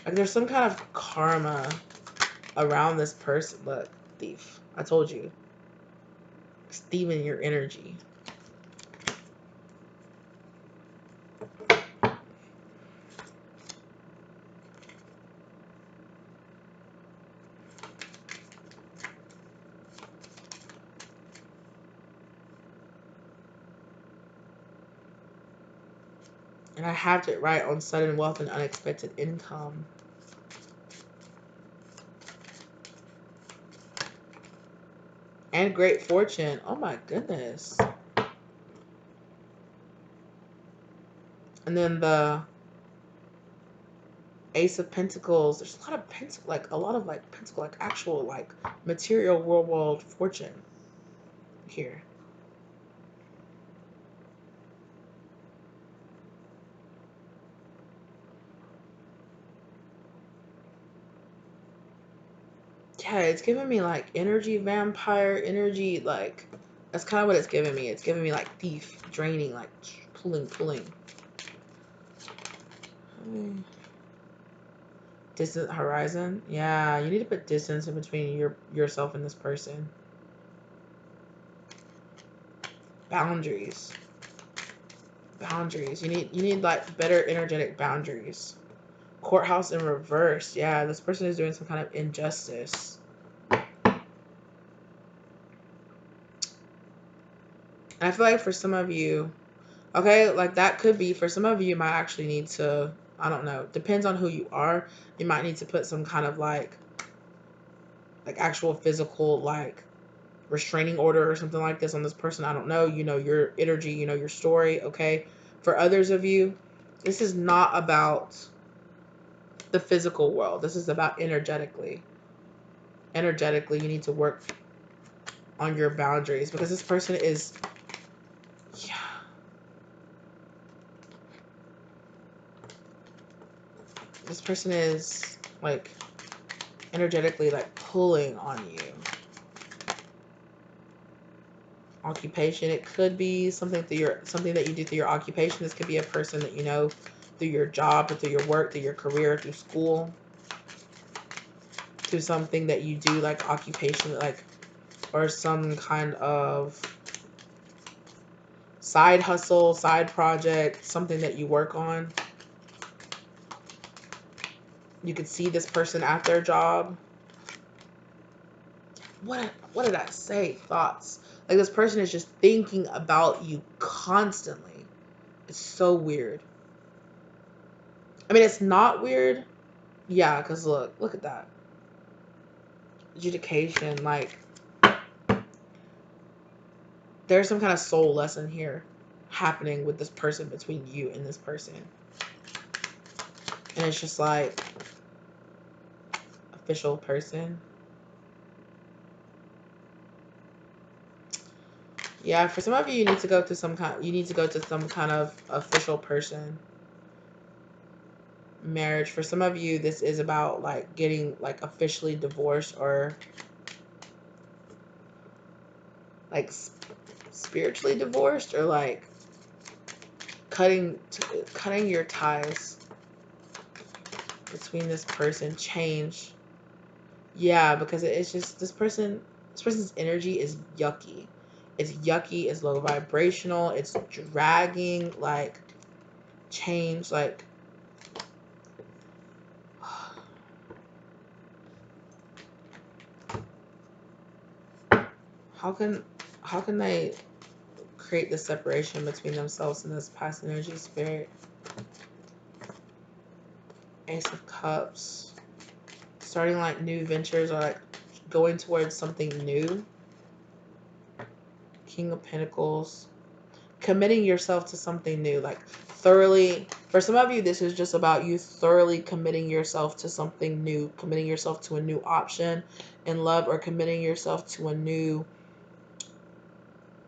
Like there's some kind of karma around this person. Look, thief. I told you. It's thieving your energy. And I have it right on sudden wealth and unexpected income. And great fortune. Oh my goodness. And then the Ace of Pentacles. There's a lot of pentacle, like a lot of like pentacle, like actual like material world fortune here. Yeah, it's giving me like energy vampire energy, like that's kind of what it's giving me. It's giving me like thief, draining, like pulling. Distant horizon. Yeah, you need to put distance in between yourself and this person. Boundaries. Boundaries. You need like better energetic boundaries. Courthouse in reverse. Yeah, this person is doing some kind of injustice. And I feel like for some of you, okay, like that could be, for some of you, you might actually need to, I don't know, depends on who you are. You might need to put some kind of like actual physical, like restraining order or something like this on this person. I don't know. You know your energy, you know your story, okay? For others of you, this is not about the physical world. This is about energetically. Energetically, you need to work on your boundaries because this person is, yeah. This person is like energetically like pulling on you. Occupation. It could be something that you do through your occupation. This could be a person that you know through your job or through your work, through your career, through school, through something that you do like occupation, like, or some kind of side hustle, side project, something that you work on. You could see this person at their job. What did I say? Thoughts. Like this person is just thinking about you constantly. It's so weird. I mean, it's not weird. Yeah, because look at that. Adjudication, like, there's some kind of soul lesson here happening with this person, between you and this person. And it's just like, official person. Yeah, for some of you, you need to go to some kind of official person. Marriage. For some of you, this is about like getting like officially divorced, or like spiritually divorced, or like cutting your ties between this person. Change. Yeah, because it's just this person's energy is yucky. It's yucky, it's low vibrational, it's dragging, like, change, like, how can they create the separation between themselves and this past energy spirit? Ace of Cups. Starting like new ventures, or like going towards something new. King of Pentacles. Committing yourself to something new, like thoroughly. For some of you, this is just about you thoroughly committing yourself to something new, committing yourself to a new option in love, or committing yourself to a new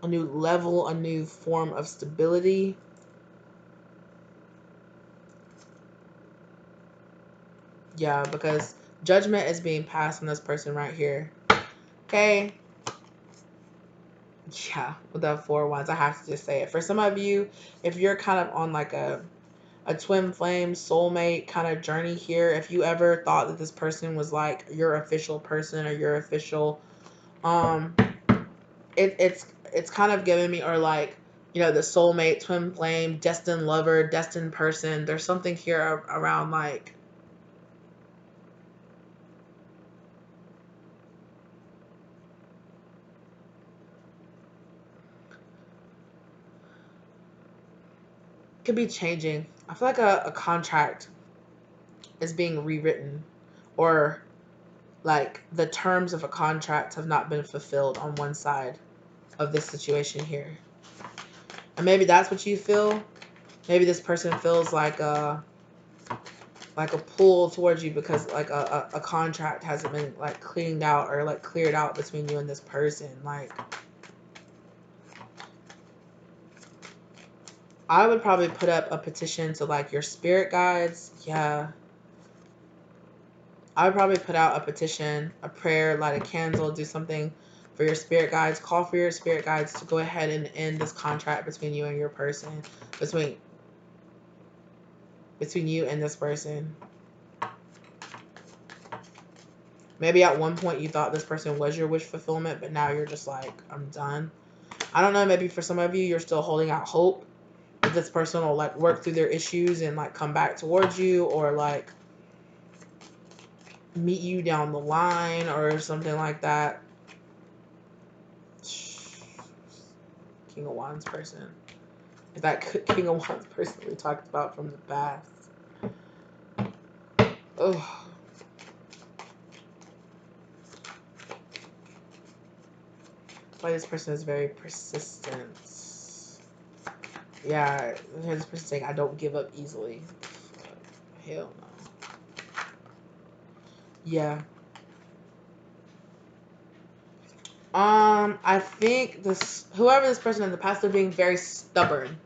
level, a new form of stability. Yeah, because judgment is being passed on this person right here. Okay. Yeah, with the 4 wands, I have to just say it. For some of you, if you're kind of on like a twin flame soulmate kind of journey here, if you ever thought that this person was like your official person, or your official, it's kind of giving me, or like, the soulmate, twin flame, destined lover, destined person. There's something here around like, could be changing. I feel like a contract is being rewritten, or like the terms of a contract have not been fulfilled on one side of this situation here. And maybe that's what you feel. Maybe this person feels like a pull towards you, because like a contract hasn't been like cleaned out, or like cleared out between you and this person. Like, I would probably put up a petition to like your spirit guides. Yeah. I would probably put out a petition, a prayer, light a candle, do something for your spirit guides. Call for your spirit guides to go ahead and end this contract between you and your person, between you and this person. Maybe at one point you thought this person was your wish fulfillment, but now you're just like, I'm done. I don't know, maybe for some of you, you're still holding out hope that this person will like work through their issues and like come back towards you, or like meet you down the line, or something like that. King of Wands person. Is that King of Wands person we talked about from the past? Oh. Why this person is very persistent. Yeah, this person saying, I don't give up easily. Hell no. Yeah. I think whoever this person in the past, they're being very stubborn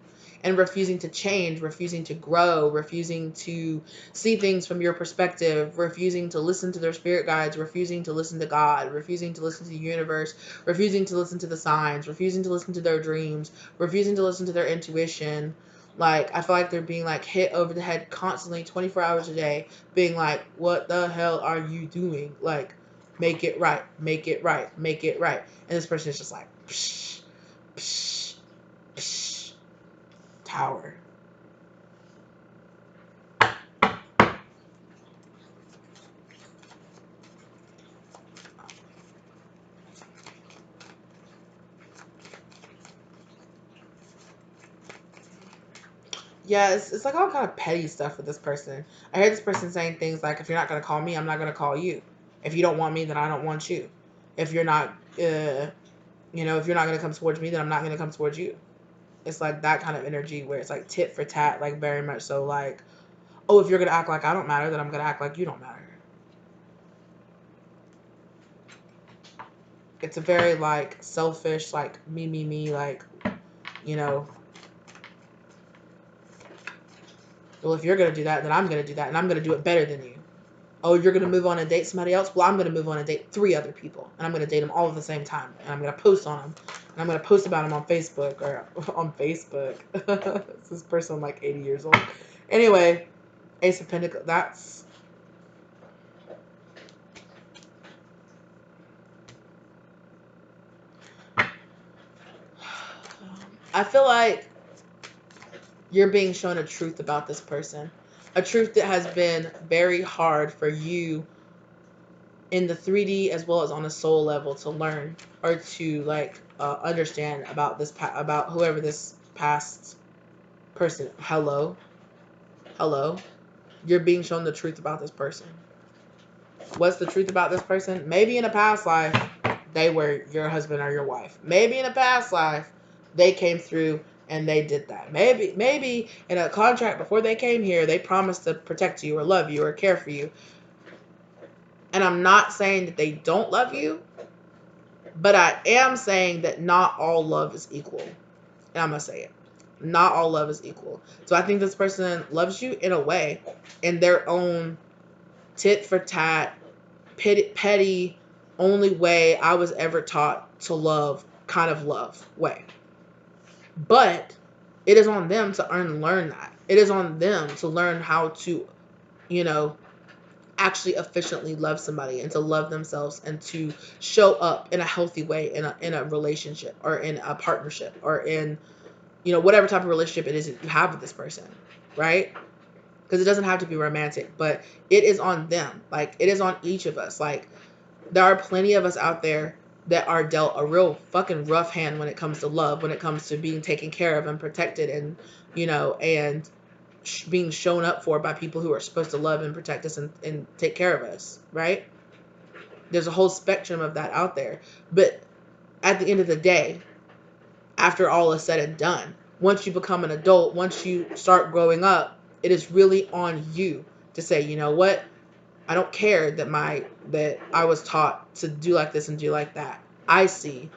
and refusing to change, refusing to grow, refusing to see things from your perspective, refusing to listen to their spirit guides, refusing to listen to God, refusing to listen to the universe, refusing to listen to the signs, refusing to listen to their dreams, refusing to listen to their intuition. Like, I feel like they're being like hit over the head constantly, 24 hours a day, being like, what the hell are you doing? Like, make it right, make it right, make it right. And this person is just like, psh, psh, psh, tower. yeah, it's like all kind of petty stuff with this person. I heard this person saying things like, if you're not going to call me, I'm not going to call you. If you don't want me, then I don't want you. If you're not, if you're not going to come towards me, then I'm not going to come towards you. It's like that kind of energy where it's like tit for tat, like very much so like, oh, if you're going to act like I don't matter, then I'm going to act like you don't matter. It's a very like selfish, like me, like, you know, well, if you're going to do that, then I'm going to do that, and I'm going to do it better than you. Oh, you're going to move on and date somebody else? Well, I'm going to move on and date 3 other people, and I'm going to date them all at the same time, and I'm going to post on them, and I'm going to post about them on Facebook, or on Facebook. This person like 80 years old. Anyway, Ace of Pentacles, that's... I feel like you're being shown a truth about this person. A truth that has been very hard for you in the 3D as well as on a soul level to learn or to like understand about about whoever this past person. Hello. You're being shown the truth about this person. What's the truth about this person? Maybe in a past life they were your husband or your wife. Maybe in a past life they came through and they did that. Maybe in a contract before they came here they promised to protect you or love you or care for you. And I'm not saying that they don't love you, but I am saying that not all love is equal. And I'm going to say it. Not all love is equal. So I think this person loves you in a way, in their own tit for tat, petty, only way I was ever taught to love, kind of love way. But it is on them to unlearn that. It is on them to learn how to, actually efficiently love somebody and to love themselves and to show up in a healthy way in a relationship or in a partnership or in whatever type of relationship it is that you have with this person, right? Because it doesn't have to be romantic, but it is on them. Like, it is on each of us. Like, there are plenty of us out there that are dealt a real fucking rough hand when it comes to love, when it comes to being taken care of and protected and and being shown up for by people who are supposed to love and protect us and take care of us, right? There's a whole spectrum of that out there. But at the end of the day, after all is said and done, once you become an adult, once you start growing up, it is really on you to say, you know what? I don't care that I was taught to do like this and do like that. I see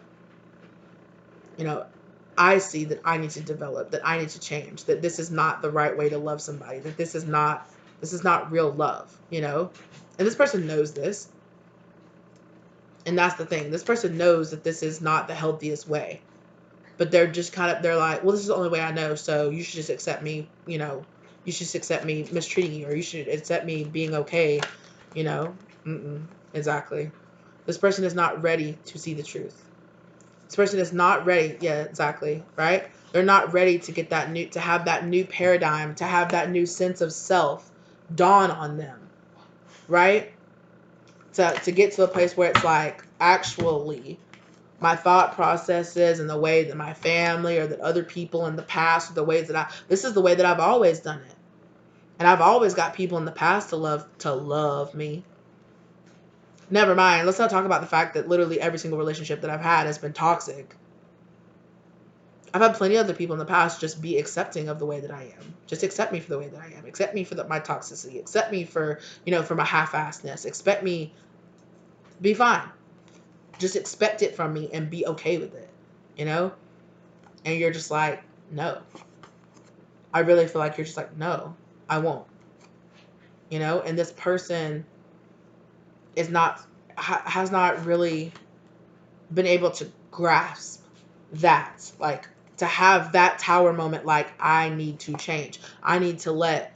that I need to develop, that I need to change, that this is not the right way to love somebody, that this is not real love, And this person knows this. And that's the thing. This person knows that this is not the healthiest way. But they're just they're like, well, this is the only way I know, so you should just accept me, you should just accept me mistreating you, or you should accept me being okay, exactly. This person is not ready to see the truth. This person is not ready. Yeah, exactly. Right? They're not ready to get to have that new paradigm, to have that new sense of self dawn on them. Right? To get to a place where it's like, actually, my thought processes and the way that my family or that other people in the past, or the ways that this is the way that I've always done it. And I've always got people in the past to love me. Never mind. Let's not talk about the fact that literally every single relationship that I've had has been toxic. I've had plenty of other people in the past just be accepting of the way that I am. Just accept me for the way that I am. Accept me for my toxicity. Accept me for, for my half-assedness. Expect me, be fine. Just expect it from me and be okay with it, And you're just like, no. I really feel like you're just like, no, I won't. And this person has not really been able to grasp that, like, to have that tower moment, like, I need to change. I need to let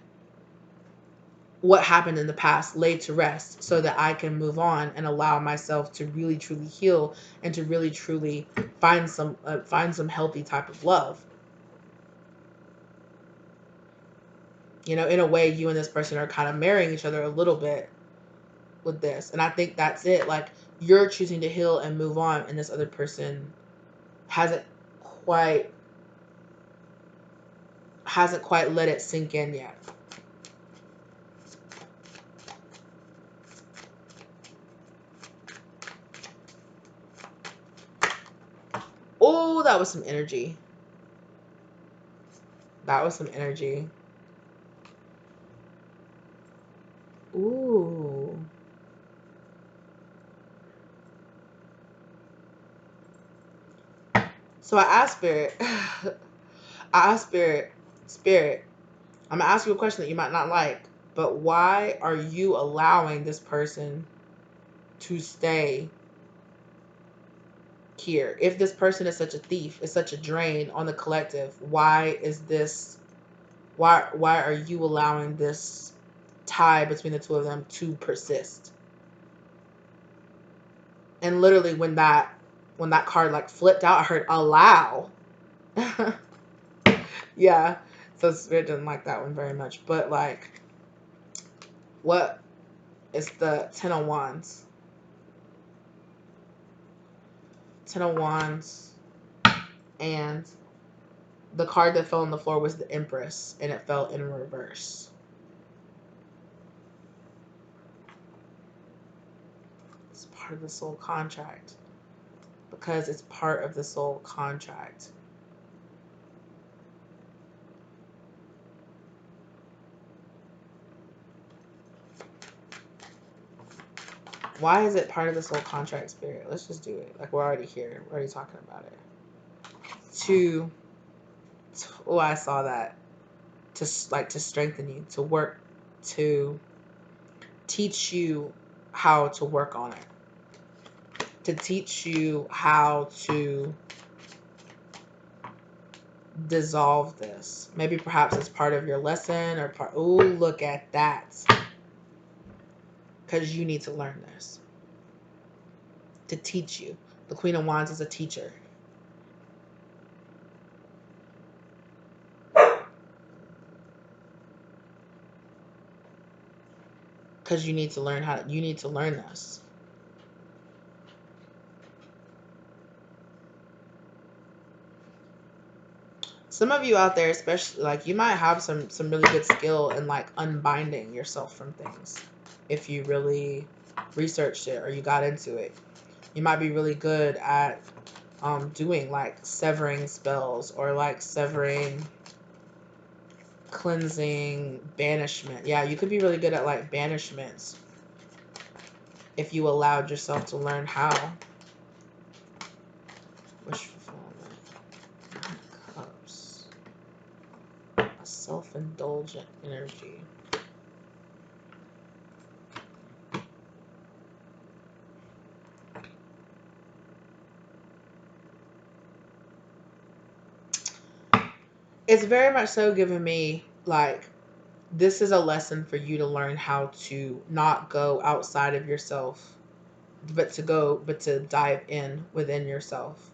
what happened in the past lay to rest so that I can move on and allow myself to really truly heal and to really truly find some healthy type of love. In a way, you and this person are kind of marrying each other a little bit with this. And I think that's it. Like, you're choosing to heal and move on, and this other person hasn't quite hasn't quite let it sink in yet. Oh, that was some energy. That was some energy. Ooh. So I asked Spirit, Spirit, I'm gonna ask you a question that you might not like, but why are you allowing this person to stay here? If this person is such a thief, is such a drain on the collective, why are you allowing this tie between the two of them to persist? And literally when that card like flipped out, I heard allow. Yeah. So Spirit didn't like that one very much. But like, what is the Ten of Wands? Ten of Wands, and the card that fell on the floor was the Empress, and it fell in reverse. It's part of the soul contract. Because it's part of the soul contract. Why is it part of the soul contract, Spirit? Let's just do it. Like, we're already here. We're already talking about it. Oh, I saw that. To strengthen you, to work, to teach you how to work on it, to teach you how to dissolve this. Maybe perhaps it's part of your lesson or part. Oh, look at that. Because you need to learn this. To teach you. The Queen of Wands is a teacher. Because you need to learn this. Some of you out there, especially, like, you might have some really good skill in like unbinding yourself from things if you really researched it or you got into it. You might be really good at doing like severing spells or like severing, cleansing, banishment. Yeah, you could be really good at like banishments if you allowed yourself to learn how. Wish fulfillment. Cups. A self-indulgent energy. It's very much so giving me like, this is a lesson for you to learn how to not go outside of yourself, but to dive in within yourself.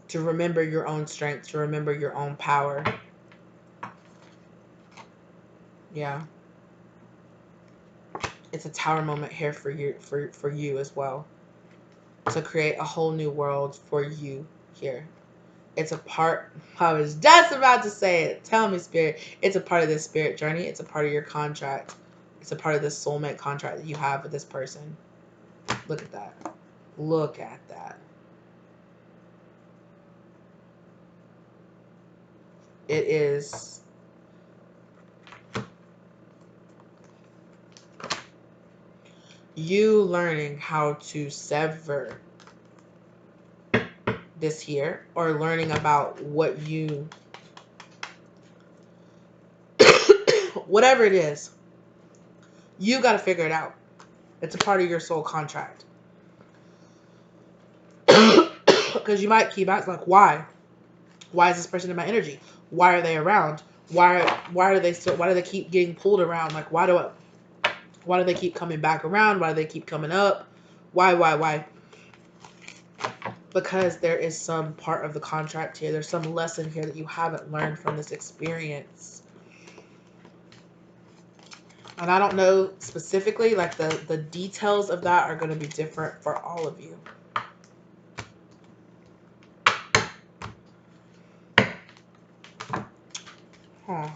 To remember your own strength, to remember your own power. Yeah. It's a tower moment here for you as well. To create a whole new world for you here. It's a part, I was just about to say it. Tell me, Spirit. It's a part of this spirit journey. It's a part of your contract. It's a part of this soulmate contract that you have with this person. Look at that. Look at that. It is you learning how to sever this here, or learning about what you, whatever it is, you got to figure it out. It's a part of your soul contract. Because you might keep asking, like, why? Why is this person in my energy? Why are they around? Why do they keep getting pulled around? Like, why do they keep coming back around? Why do they keep coming up? Why? Because there is some part of the contract here. There's some lesson here that you haven't learned from this experience. And I don't know specifically, like the details of that are going to be different for all of you. Huh.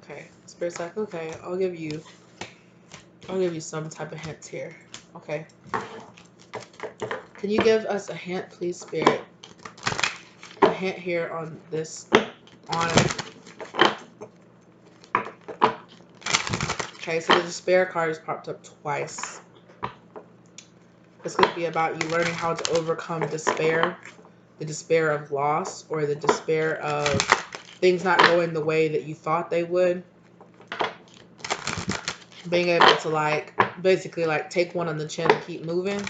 Okay. Spirit's like, okay, I'll give you some type of hints here. Okay. Can you give us a hint, please, Spirit? A hint here on this on Okay, so the despair card has popped up twice. This could be about you learning how to overcome despair, the despair of loss, or the despair of things not going the way that you thought they would. Being able to, like, basically, like, take one on the chin and keep moving.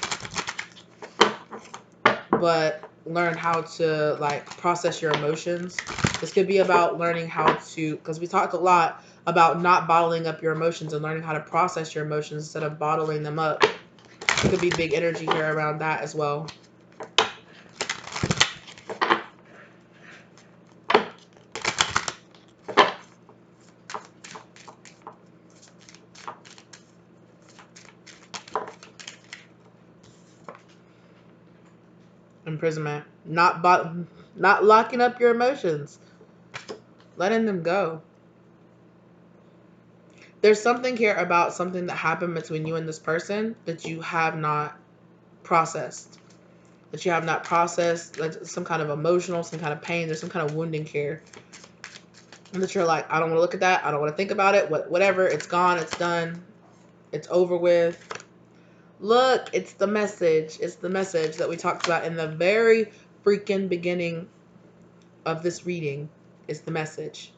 But learn how to, like, process your emotions. This could be about learning how to, because we talked a lot about not bottling up your emotions and learning how to process your emotions instead of bottling them up. Could be big energy here around that as well. Imprisonment. Not locking up your emotions. Letting them go. There's something here about something that happened between you and this person that you have not processed. That you have not processed, like some kind of emotional, some kind of pain, there's some kind of wounding here. And that you're like, I don't want to look at that. I don't want to think about it. Whatever. It's gone. It's done. It's over with. Look, it's the message. It's the message that we talked about in the very freaking beginning of this reading. Is the message.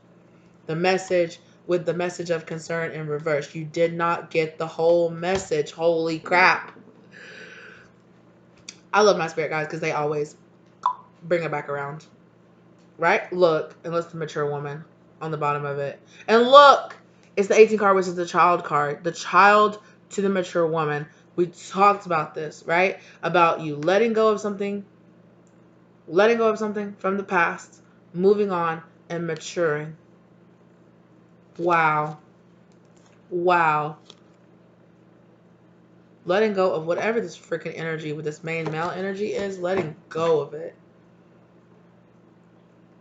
The message with the message of concern in reverse. You did not get the whole message. Holy crap. I love my spirit guides because they always bring it back around. Right? Look, and it's the mature woman on the bottom of it. And look, it's the 18 card, which is the child card. The child to the mature woman. We talked about this, right? About you letting go of something from the past, moving on, and maturing. Wow. Wow. Letting go of whatever this freaking energy with this main male energy is, letting go of it.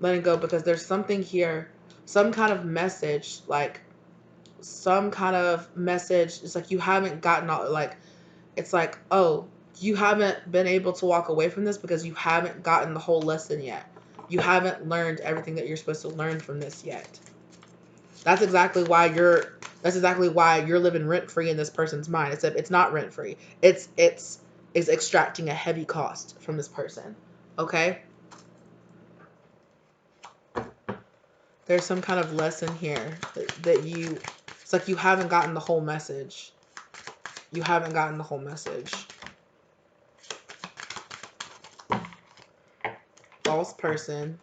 Letting go, because there's something here, some kind of message, like some kind of message. It's like you haven't gotten all, like, it's like, oh, you haven't been able to walk away from this because you haven't gotten the whole lesson yet. You haven't learned everything that you're supposed to learn from this yet. That's exactly why you're living rent free in this person's mind. Except it's not rent free. It's extracting a heavy cost from this person. Okay? There's some kind of lesson here that you, it's like you haven't gotten the whole message. You haven't gotten the whole message. False person.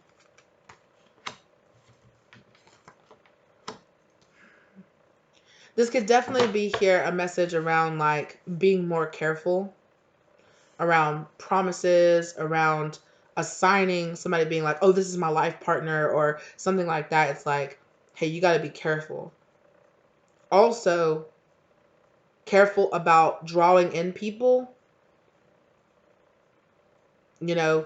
This could definitely be here a message around, like, being more careful around promises, around assigning somebody, being like, oh, this is my life partner or something like that. It's like, hey, you got to be careful. Also, careful about drawing in people, you know,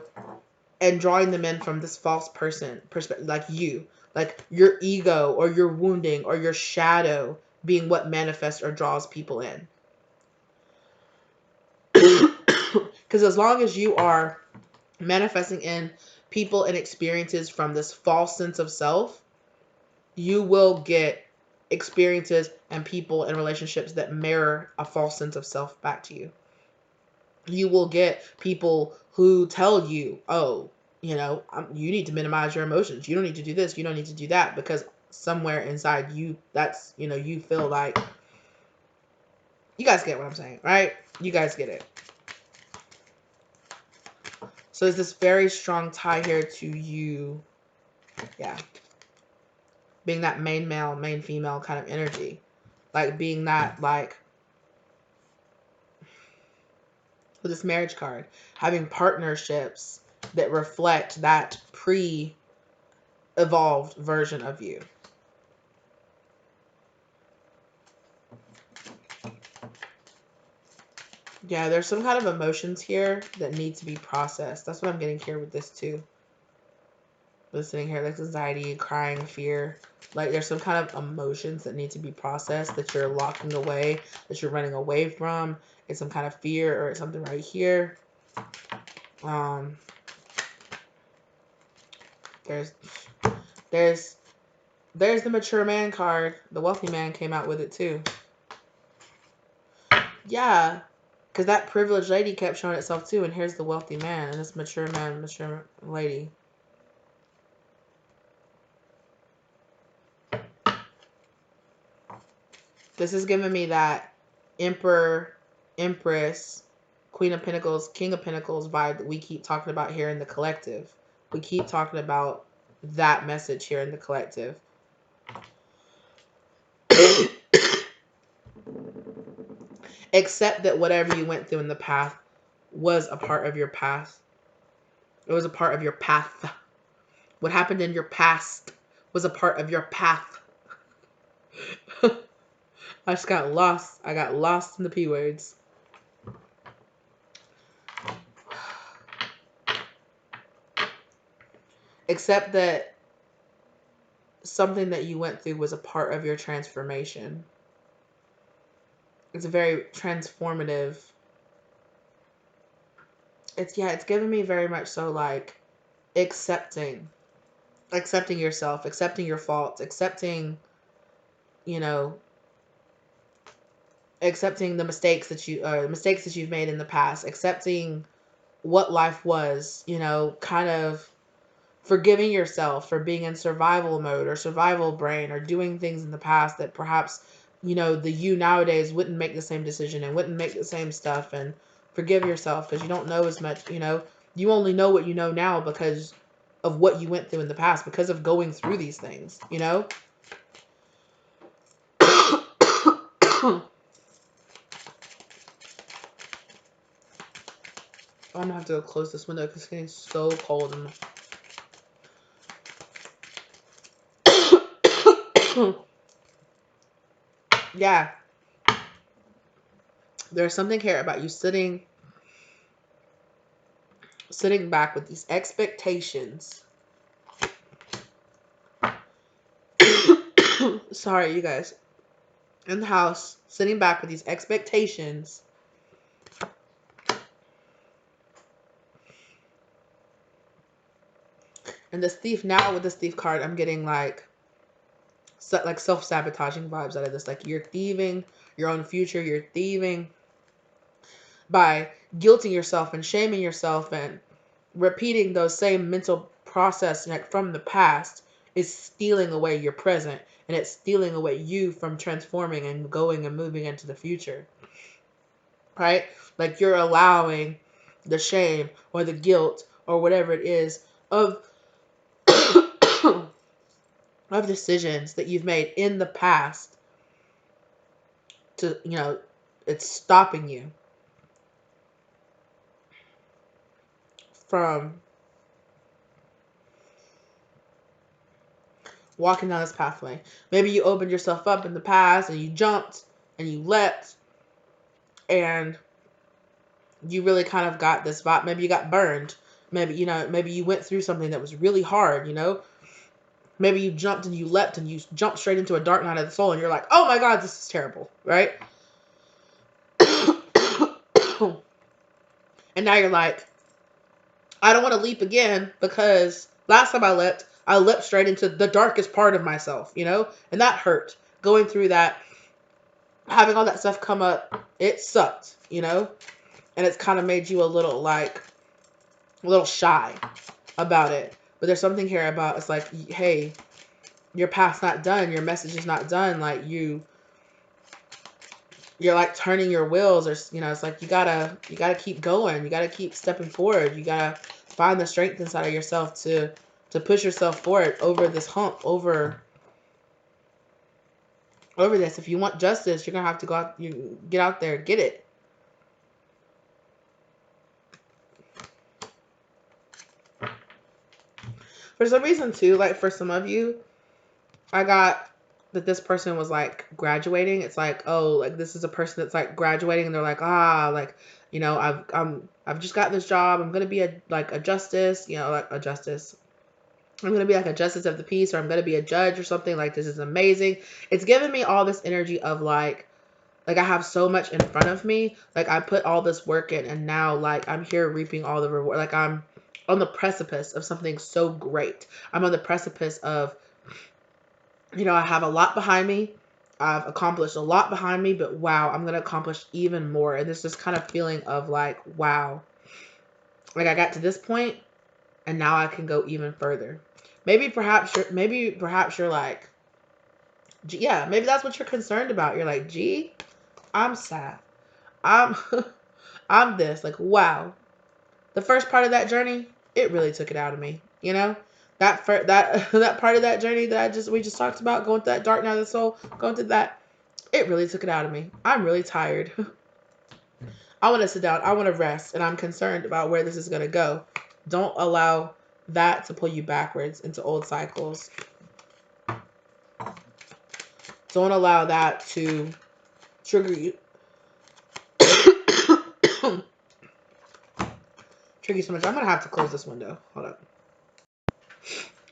and drawing them in from this false person perspective, like you, like your ego or your wounding or your shadow being what manifests or draws people in. Because as long as you are manifesting in people and experiences from this false sense of self, you will get experiences and people and relationships that mirror a false sense of self back to you. You will get people who tell you, oh, you know, you need to minimize your emotions. You don't need to do this. You don't need to do that, because somewhere inside you, that's, you know, you feel like, you guys get what I'm saying, right? You guys get it. So there's this very strong tie here to you. Yeah. Being that main male, main female kind of energy. Like being that, like, with this marriage card, having partnerships that reflect that pre-evolved version of you. Yeah, there's some kind of emotions here that need to be processed. That's what I'm getting here with this too. Listening here, like anxiety, crying, fear. Like there's some kind of emotions that need to be processed that you're locking away, that you're running away from. It's some kind of fear or it's something right here. Um, there's there's there's the mature man card. The wealthy man came out with it too. Yeah, because that privileged lady kept showing itself too. And here's the wealthy man and this mature man, mature lady. This is giving me that Emperor, Empress, Queen of Pentacles, King of Pentacles vibe that we keep talking about here in the collective. We keep talking about that message here in the collective. Accept that whatever you went through in the past was a part of your path. It was a part of your path. What happened in your past was a part of your path. I just got lost. I got lost in the P words. Accept that something that you went through was a part of your transformation. It's a very transformative. It's given me very much so like accepting yourself, accepting your faults, accepting, you know, accepting the mistakes that you've made in the past, accepting what life was, you know, kind of forgiving yourself for being in survival mode or survival brain or doing things in the past that perhaps, you know, the you nowadays wouldn't make the same decision and wouldn't make the same stuff. And forgive yourself because you don't know as much, you know, you only know what you know now because of what you went through in the past, because of going through these things, you know. I'm gonna have to close this window because it's getting so cold. Yeah, there's something here about you sitting back with these expectations. Sorry, you guys. In the house, sitting back with these expectations. And this thief, now with this thief card, I'm getting like self-sabotaging vibes out of this. Like you're thieving your own future. You're thieving by guilting yourself and shaming yourself and repeating those same mental process like from the past is stealing away your present, and it's stealing away you from transforming and going and moving into the future. Right? Like you're allowing the shame or the guilt or whatever it is of of decisions that you've made in the past to, you know, it's stopping you from walking down this pathway. Maybe you opened yourself up in the past and you jumped and you leapt and you really kind of got this vibe. Maybe you got burned. Maybe, you know, maybe you went through something that was really hard, you know. Maybe you jumped and you leapt and you jumped straight into a dark night of the soul and you're like, oh my God, this is terrible, right? And now you're like, I don't want to leap again because last time I leapt straight into the darkest part of myself, you know? And that hurt. Going through that, having all that stuff come up, it sucked, you know? And it's kind of made you a little shy about it. But there's something here about, it's like, hey, your path's not done. Your message is not done. Like you're like turning your wheels, or, you know, it's like you gotta keep going. You gotta keep stepping forward. You gotta find the strength inside of yourself to push yourself forward over this hump, over this. If you want justice, you're gonna have to go out, you get out there, get it. For some reason too, like for some of you, I got that this person was like graduating. It's like, oh, like this is a person that's like graduating, and they're like, ah, like, you know, I've just got this job. I'm gonna be a justice, you know, like a justice. I'm gonna be like a justice of the peace, or I'm gonna be a judge or something. Like, this is amazing. It's giving me all this energy of like I have so much in front of me. Like, I put all this work in, and now like I'm here reaping all the reward. Like, I'm on the precipice of something so great. I'm on the precipice of, you know, I have a lot behind me. I've accomplished a lot behind me, but wow, I'm going to accomplish even more. And there's this kind of feeling of like, wow, like I got to this point and now I can go even further. Maybe perhaps you're like, yeah, maybe that's what you're concerned about. You're like, gee, I'm sad. I'm, I'm this, like, wow. The first part of that journey, it really took it out of me, you know? That part of that journey that we just talked about, going through that dark night of the soul, going through that, it really took it out of me. I'm really tired. I want to sit down. I want to rest, and I'm concerned about where this is going to go. Don't allow that to pull you backwards into old cycles. Don't allow that to trigger you. Trigger you so much. I'm going to have to close this window. Hold up.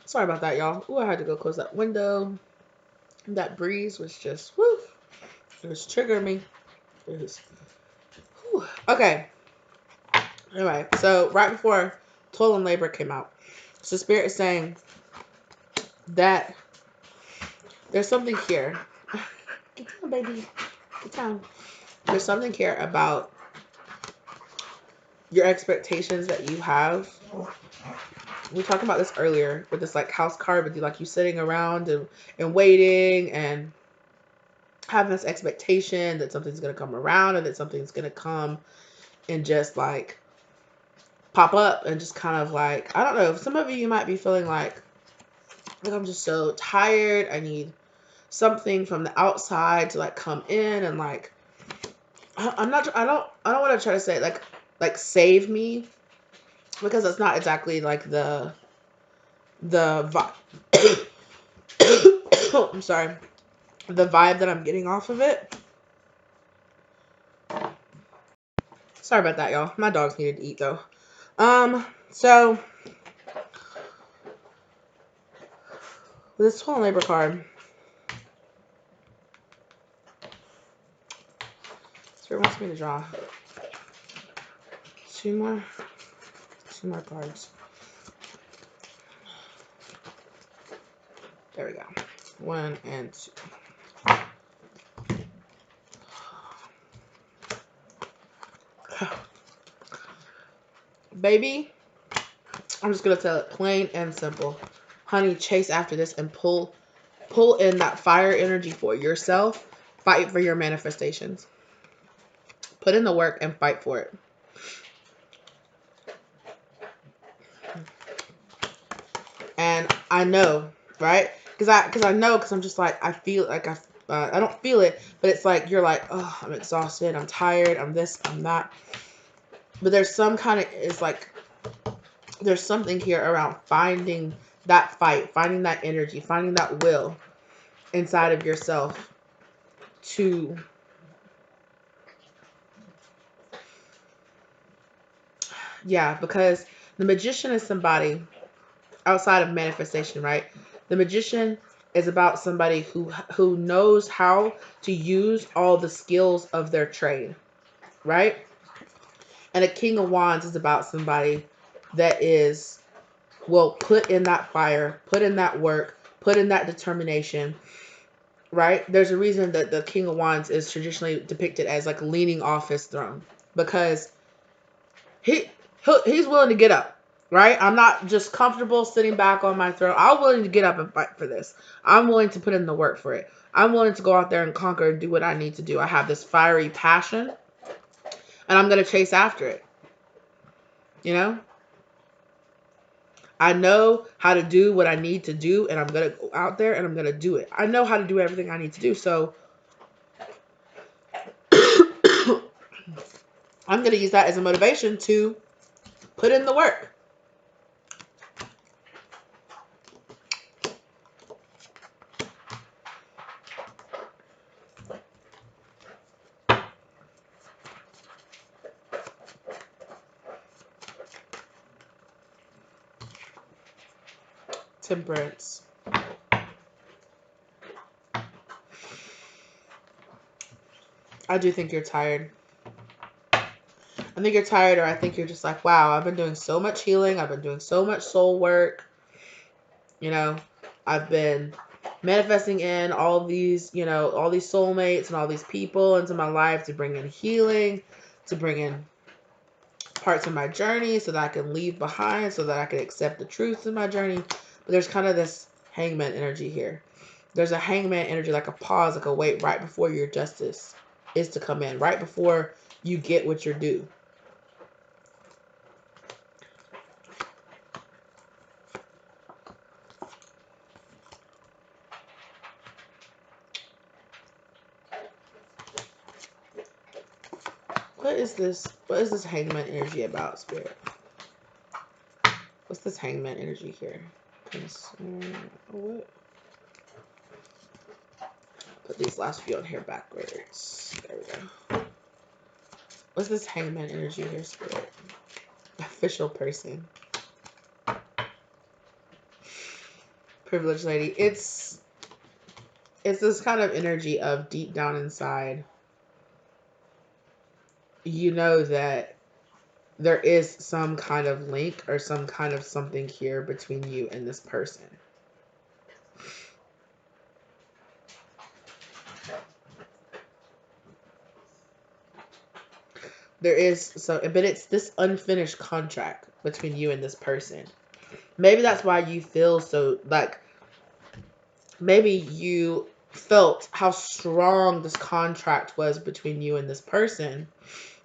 Sorry about that, y'all. Ooh, I had to go close that window. That breeze was just, woo. It was triggering me. It was, whew. Okay. Anyway, so right before Toil and Labor came out, so Spirit is saying that there's something here. Get down, baby. Get down. There's something here about your expectations that you have. We talked about this earlier with this like house card with you sitting around and waiting and having this expectation that something's going to come around and that something's going to come and just like pop up and just kind of like, I don't know, some of you might be feeling like I'm just so tired. I need something from the outside to like come in and like, I don't want to try to say like save me, because that's not exactly like the vibe. I'm sorry. The vibe that I'm getting off of it. Sorry about that, y'all. My dogs needed to eat though. So with this Toil and Labor card, Spirit wants me to draw two more cards. There we go. 1 and 2. Baby, I'm just gonna tell it plain and simple. Honey, chase after this and pull in that fire energy for yourself. Fight for your manifestations. Put in the work and fight for it. And I know, right? Because I'm just like, I feel like I don't feel it, but it's like you're like, oh, I'm exhausted, I'm tired, I'm this, I'm that. But there's there's something here around finding that fight, finding that energy, finding that will inside of yourself to because the magician is somebody outside of manifestation, right? The magician is about somebody who knows how to use all the skills of their trade, right? And a king of wands is about somebody that will put in that fire, put in that work, put in that determination, right? There's a reason that the king of wands is traditionally depicted as like leaning off his throne, because he's willing to get up. Right? I'm not just comfortable sitting back on my throne. I'm willing to get up and fight for this. I'm willing to put in the work for it. I'm willing to go out there and conquer and do what I need to do. I have this fiery passion, and I'm going to chase after it. You know? I know how to do what I need to do, and I'm going to go out there and I'm going to do it. I know how to do everything I need to do, so I'm going to use that as a motivation to put in the work. Temperance. I do think you're tired. I think you're tired, or I think you're just like, wow, I've been doing so much healing. I've been doing so much soul work. You know, I've been manifesting in all these, you know, all these soulmates and all these people into my life to bring in healing, to bring in parts of my journey so that I can leave behind, so that I can accept the truth in my journey. But there's kind of this hangman energy here. There's a hangman energy, like a pause, like a wait right before your justice is to come in, right before you get what you're due. What is this? What is this hangman energy about, Spirit? What's this hangman energy here? What? Put these last few on here backwards. There we go. What's this hangman energy here, Spirit? Official person. Privileged lady. It's this kind of energy of deep down inside. You know that there is some kind of link or some kind of something here between you and this person. There is but it's this unfinished contract between you and this person. Maybe that's why you feel so, like, maybe you felt how strong this contract was between you and this person.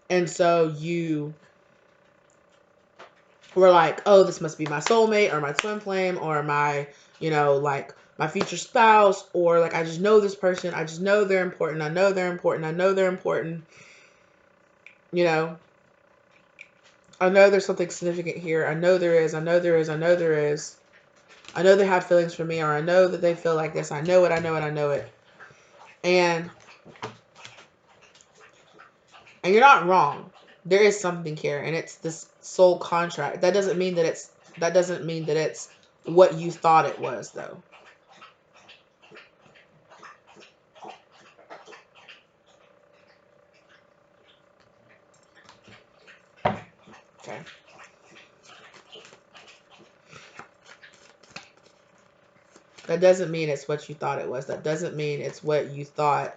And so you were like, oh, this must be my soulmate or my twin flame or my, you know, like my future spouse, or like, I just know this person. I just know they're important. I know they're important. I know they're important. You know, I know there's something significant here. I know there is. I know there is. I know there is. I know they have feelings for me, or I know that they feel like this. I know it. I know it. I know it. And you're not wrong. There is something here, and it's this soul contract. That doesn't mean that it's what you thought it was, though. Okay. That doesn't mean it's what you thought it was. That doesn't mean it's what you thought.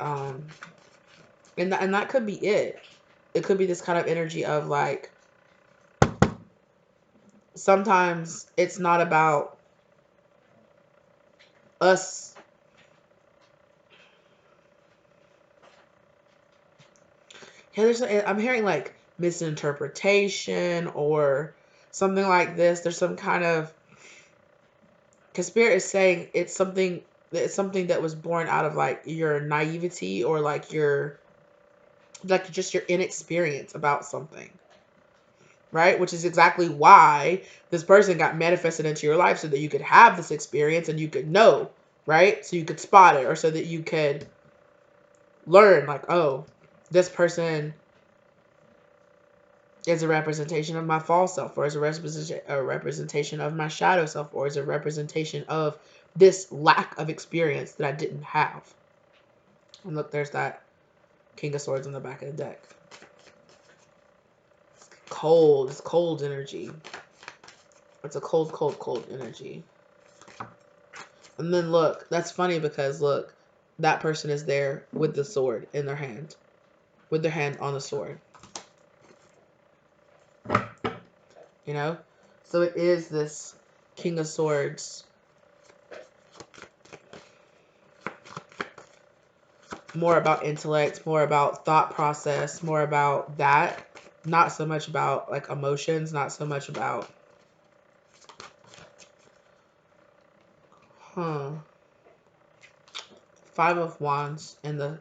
And that could be it. It could be this kind of energy of like, sometimes it's not about us. Yeah, I'm hearing like misinterpretation or something like this. There's some kind of, because Spirit is saying it's something that was born out of like your naivety, or like just your inexperience about something, right? Which is exactly why this person got manifested into your life, so that you could have this experience and you could know, right? So you could spot it, or so that you could learn like, oh, this person is a representation of my false self, or is a representation of my shadow self, or is a representation of this lack of experience that I didn't have. And look, there's that King of Swords on the back of the deck. Cold. It's cold energy. It's a cold, cold, cold energy. And then look, that's funny because look, that person is there with the sword in their hand. With their hand on the sword. You know? So it is this King of Swords. More about intellect, more about thought process, more about that. Not so much about like emotions, not so much about Five of Wands and the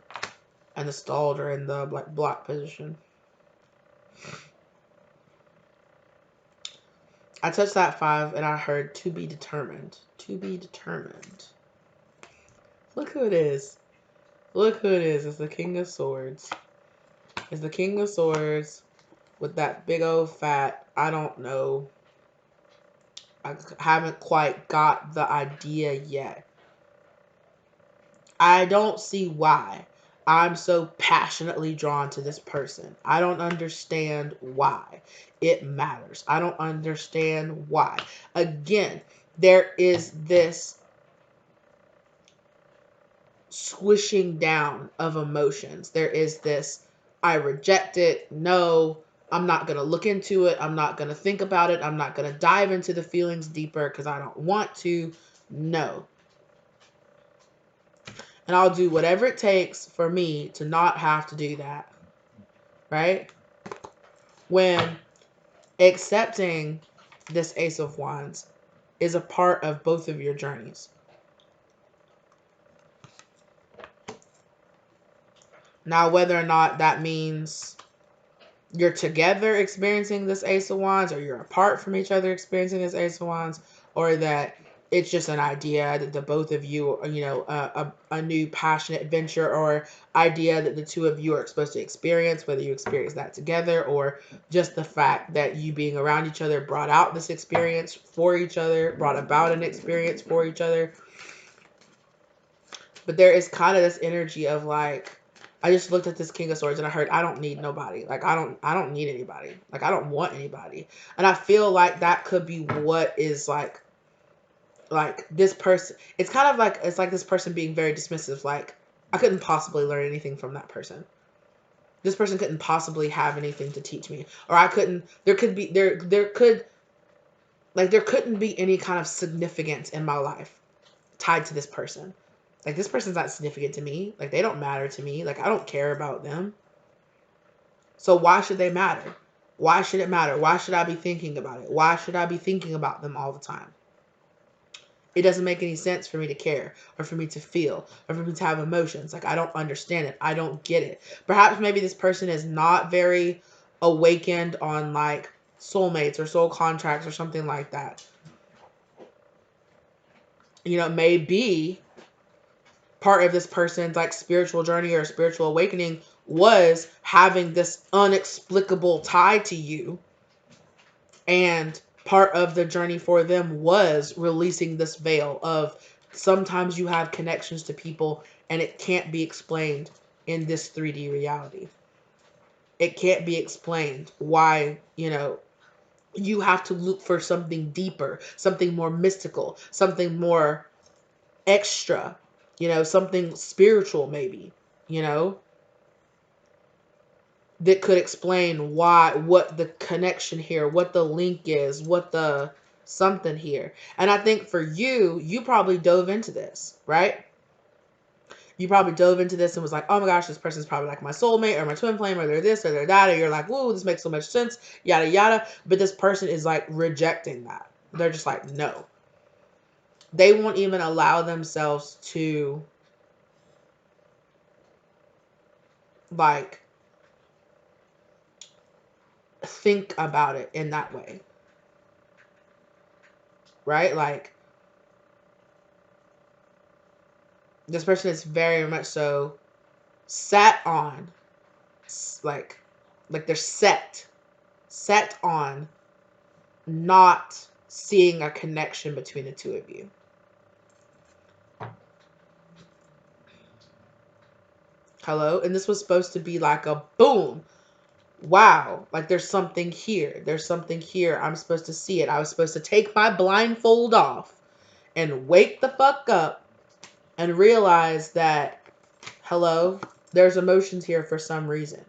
stalled are in the like block position. I touched that 5 and I heard to be determined. To be determined. Look who it is. Look who it is. It's the King of Swords. It's the King of Swords with that big old fat, I don't know I haven't quite got the idea yet. I don't see why I'm so passionately drawn to this person. I don't understand why it matters. I don't understand why. Again, there is this swishing down of emotions. There is this, I reject it. No, I'm not going to look into it. I'm not going to think about it. I'm not going to dive into the feelings deeper because I don't want to. No. And I'll do whatever it takes for me to not have to do that. Right? When accepting this Ace of Wands is a part of both of your journeys. Now, whether or not that means you're together experiencing this Ace of Wands, or you're apart from each other experiencing this Ace of Wands, or that it's just an idea that the both of you, a new passionate venture or idea that the two of you are supposed to experience, whether you experience that together or just the fact that you being around each other brought out this experience for each other, brought about an experience for each other. But there is kind of this energy of like, I just looked at this King of Swords and I heard, I don't need nobody. Like, I don't need anybody. Like, I don't want anybody. And I feel like that could be what is like this person. It's kind of like, it's like this person being very dismissive. Like, I couldn't possibly learn anything from that person. This person couldn't possibly have anything to teach me. Or I couldn't, there couldn't be any kind of significance in my life tied to this person. Like, this person's not significant to me. Like, they don't matter to me. Like, I don't care about them. So why should they matter? Why should it matter? Why should I be thinking about it? Why should I be thinking about them all the time? It doesn't make any sense for me to care or for me to feel or for me to have emotions. Like, I don't understand it. I don't get it. Perhaps maybe this person is not very awakened on like soulmates or soul contracts or something like that. You know, maybe part of this person's like spiritual journey or spiritual awakening was having this inexplicable tie to you, and part of the journey for them was releasing this veil of sometimes you have connections to people and it can't be explained in this 3D reality. It can't be explained why, you have to look for something deeper, something more mystical, something more extra, something spiritual maybe, that could explain what the connection here, what the link is, what the something here. And I think for you probably dove into this, right? You probably dove into this and was like, oh my gosh, this person's probably like my soulmate or my twin flame, or they're this or they're that. Or you're like, whoa, this makes so much sense, yada, yada. But this person is like rejecting that. They're just like, no. They won't even allow themselves to like think about it in that way. Right? Like, this person is very much so set on, like they're set on not seeing a connection between the two of you. Hello? And this was supposed to be like a boom. Wow. Like, there's something here. There's something here. I'm supposed to see it. I was supposed to take my blindfold off and wake the fuck up and realize that, hello, there's emotions here for some reason.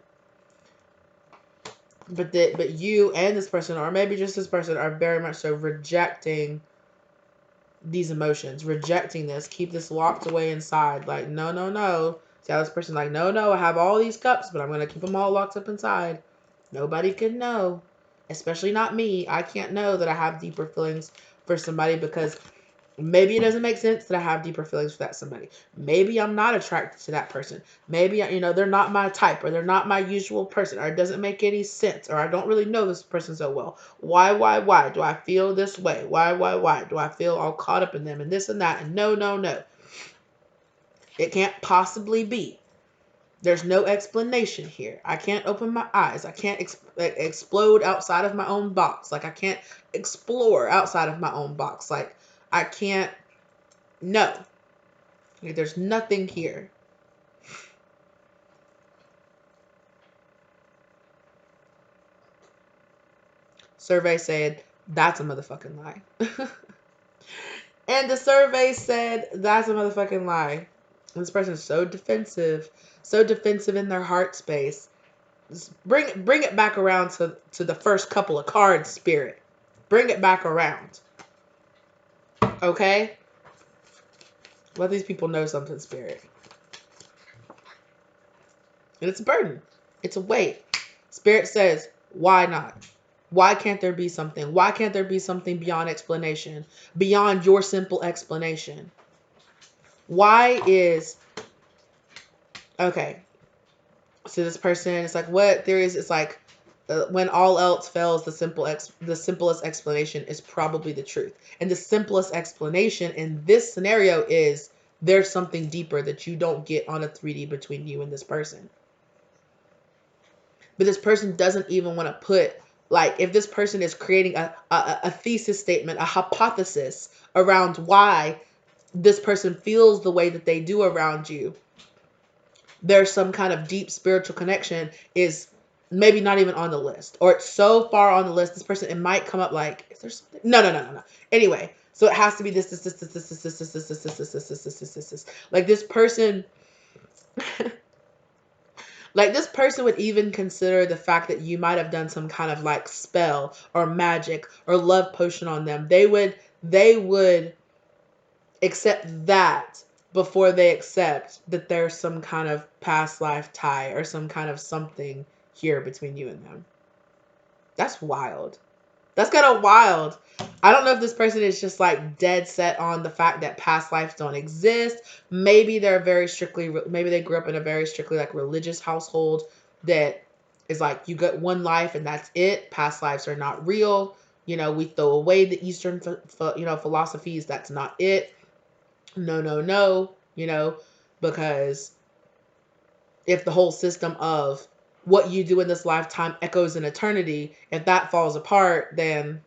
But you and this person, or maybe just this person, are very much so rejecting these emotions, rejecting this, keep this locked away inside. Like, no, no, no. See how this person like, no, no, I have all these cups, but I'm going to keep them all locked up inside. Nobody can know, especially not me. I can't know that I have deeper feelings for somebody because maybe it doesn't make sense that I have deeper feelings for that somebody. Maybe I'm not attracted to that person. Maybe, they're not my type, or they're not my usual person, or it doesn't make any sense, or I don't really know this person so well. Why do I feel this way? Why do I feel all caught up in them and this and that? And no, no, no. It can't possibly be There's no explanation here. I can't open my eyes. I can't explode outside of my own box. Like, I can't explore outside of my own box. Like, I can't, no. Like, there's nothing here. Survey said, that's a motherfucking lie. And the survey said, that's a motherfucking lie. And this person is so defensive in their heart space. Bring it back around to the first couple of cards, Spirit. Bring it back around. Okay? Let these people know something, Spirit. And it's a burden. It's a weight. Spirit says, why not? Why can't there be something? Why can't there be something beyond explanation? Beyond your simple explanation? Why is... Okay. So this person, it's like, what theories? It's like, when all else fails, the simplest explanation is probably the truth. And the simplest explanation in this scenario is there's something deeper that you don't get on a 3D between you and this person. But this person doesn't even want to put, like, if this person is creating a thesis statement, a hypothesis around why this person feels the way that they do around you, there's some kind of deep spiritual connection is maybe not even on the list, or it's so far on the list, this person, it might come up like, is there something? No. Anyway, so it has to be this. Like, this person, like, this person would even consider the fact that you might have done some kind of like spell or magic or love potion on them. They would accept that before they accept that there's some kind of past life tie or some kind of something here between you and them. That's wild. That's kind of wild. I don't know if this person is just like dead set on the fact that past lives don't exist. Maybe they're maybe they grew up in a very strictly like religious household that is like, you get one life and that's it. Past lives are not real. You know, we throw away the Eastern, philosophies. That's not it. No, because if the whole system of what you do in this lifetime echoes in eternity, if that falls apart, then,